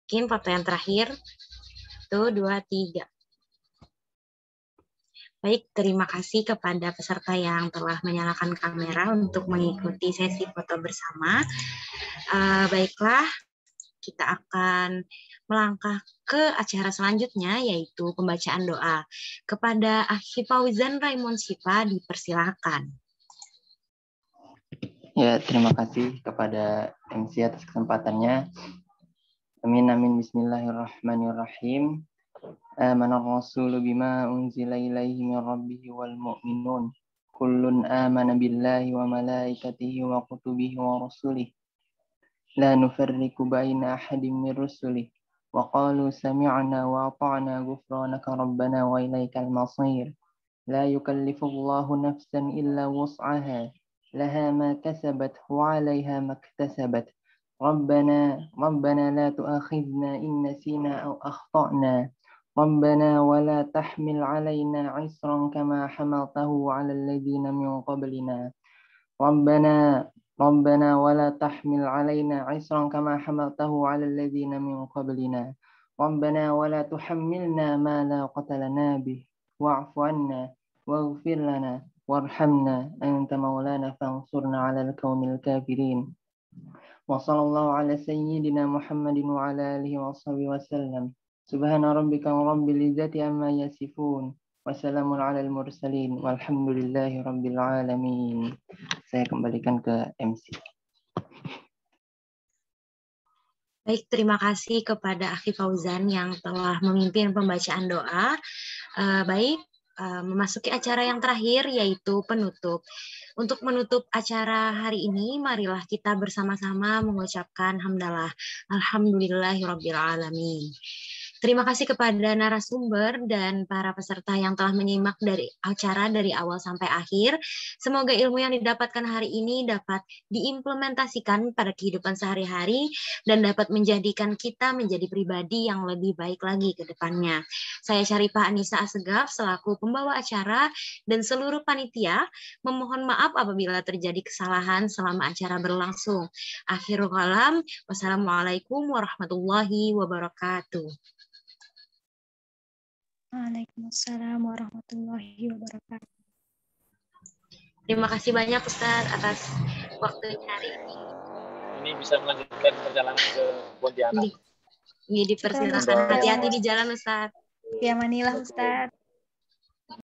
Mungkin foto yang terakhir. 1, 2, 3. Baik, terima kasih kepada peserta yang telah menyalakan kamera untuk mengikuti sesi foto bersama. Baiklah, kita akan melangkah ke acara selanjutnya, yaitu pembacaan doa. Kepada Akhi Fauzan Raimon Sifa, dipersilakan. Ya, terima kasih kepada MC atas kesempatannya. Amin, amin, bismillahirrahmanirrahim. Amana ar-rasulu bima unzila ilaihi min rabbihi wal mu'minun. Kullun amana billahi wa malaikatihi wa kutubihi wa rasulih. La nufarriku baina ahadim min rusulih. Wa qalu sami'na wa ata'na ghufranaka rabbana wa ilaikal masir. La yukallifullahu nafsan illa wus'aha. Laha ma kasabat wa 'alaiha ma iktasabat. ربنا لا تؤاخذنا إن نسينا أو أخطأنا ربنا ولا تحمل علينا عصرا كما حملته على الذين من قبلنا ربنا ولا تحمل علينا عصرا كما حملته على الذين من قبلنا ربنا ولا تحملنا ما لا طاقة لنا به واعف عنا واغفر لنا وارحمنا أنت مولانا فانصرنا على القوم الكافرين وصلى الله على سيدنا محمد وعلى آله وصحبه وسلم سبحان ربك رب العزة عما يصفون وسلام على المرسلين والحمد لله رب العالمين. Saya kembalikan ke MC. Baik, terima kasih kepada Akhi Fauzan yang telah memimpin pembacaan doa. Memasuki acara yang terakhir, yaitu penutup. Untuk menutup acara hari ini, marilah kita bersama-sama mengucapkan hamdalah. Alhamdulillahirabbil alamin. Terima kasih kepada narasumber dan para peserta yang telah menyimak dari acara dari awal sampai akhir. Semoga ilmu yang didapatkan hari ini dapat diimplementasikan pada kehidupan sehari-hari dan dapat menjadikan kita menjadi pribadi yang lebih baik lagi ke depannya. Saya Syarifah Anissa Assegaf selaku pembawa acara dan seluruh panitia memohon maaf apabila terjadi kesalahan selama acara berlangsung. Akhirul kalam, wassalamualaikum warahmatullahi wabarakatuh. Waalaikumsalam warahmatullahi wabarakatuh. Terima kasih banyak Ustaz atas waktunya hari ini. Ini bisa melanjutkan perjalanan ke Pontianak. Dipersilakan, hati-hati di jalan Ustaz. Ya, Manila Ustaz.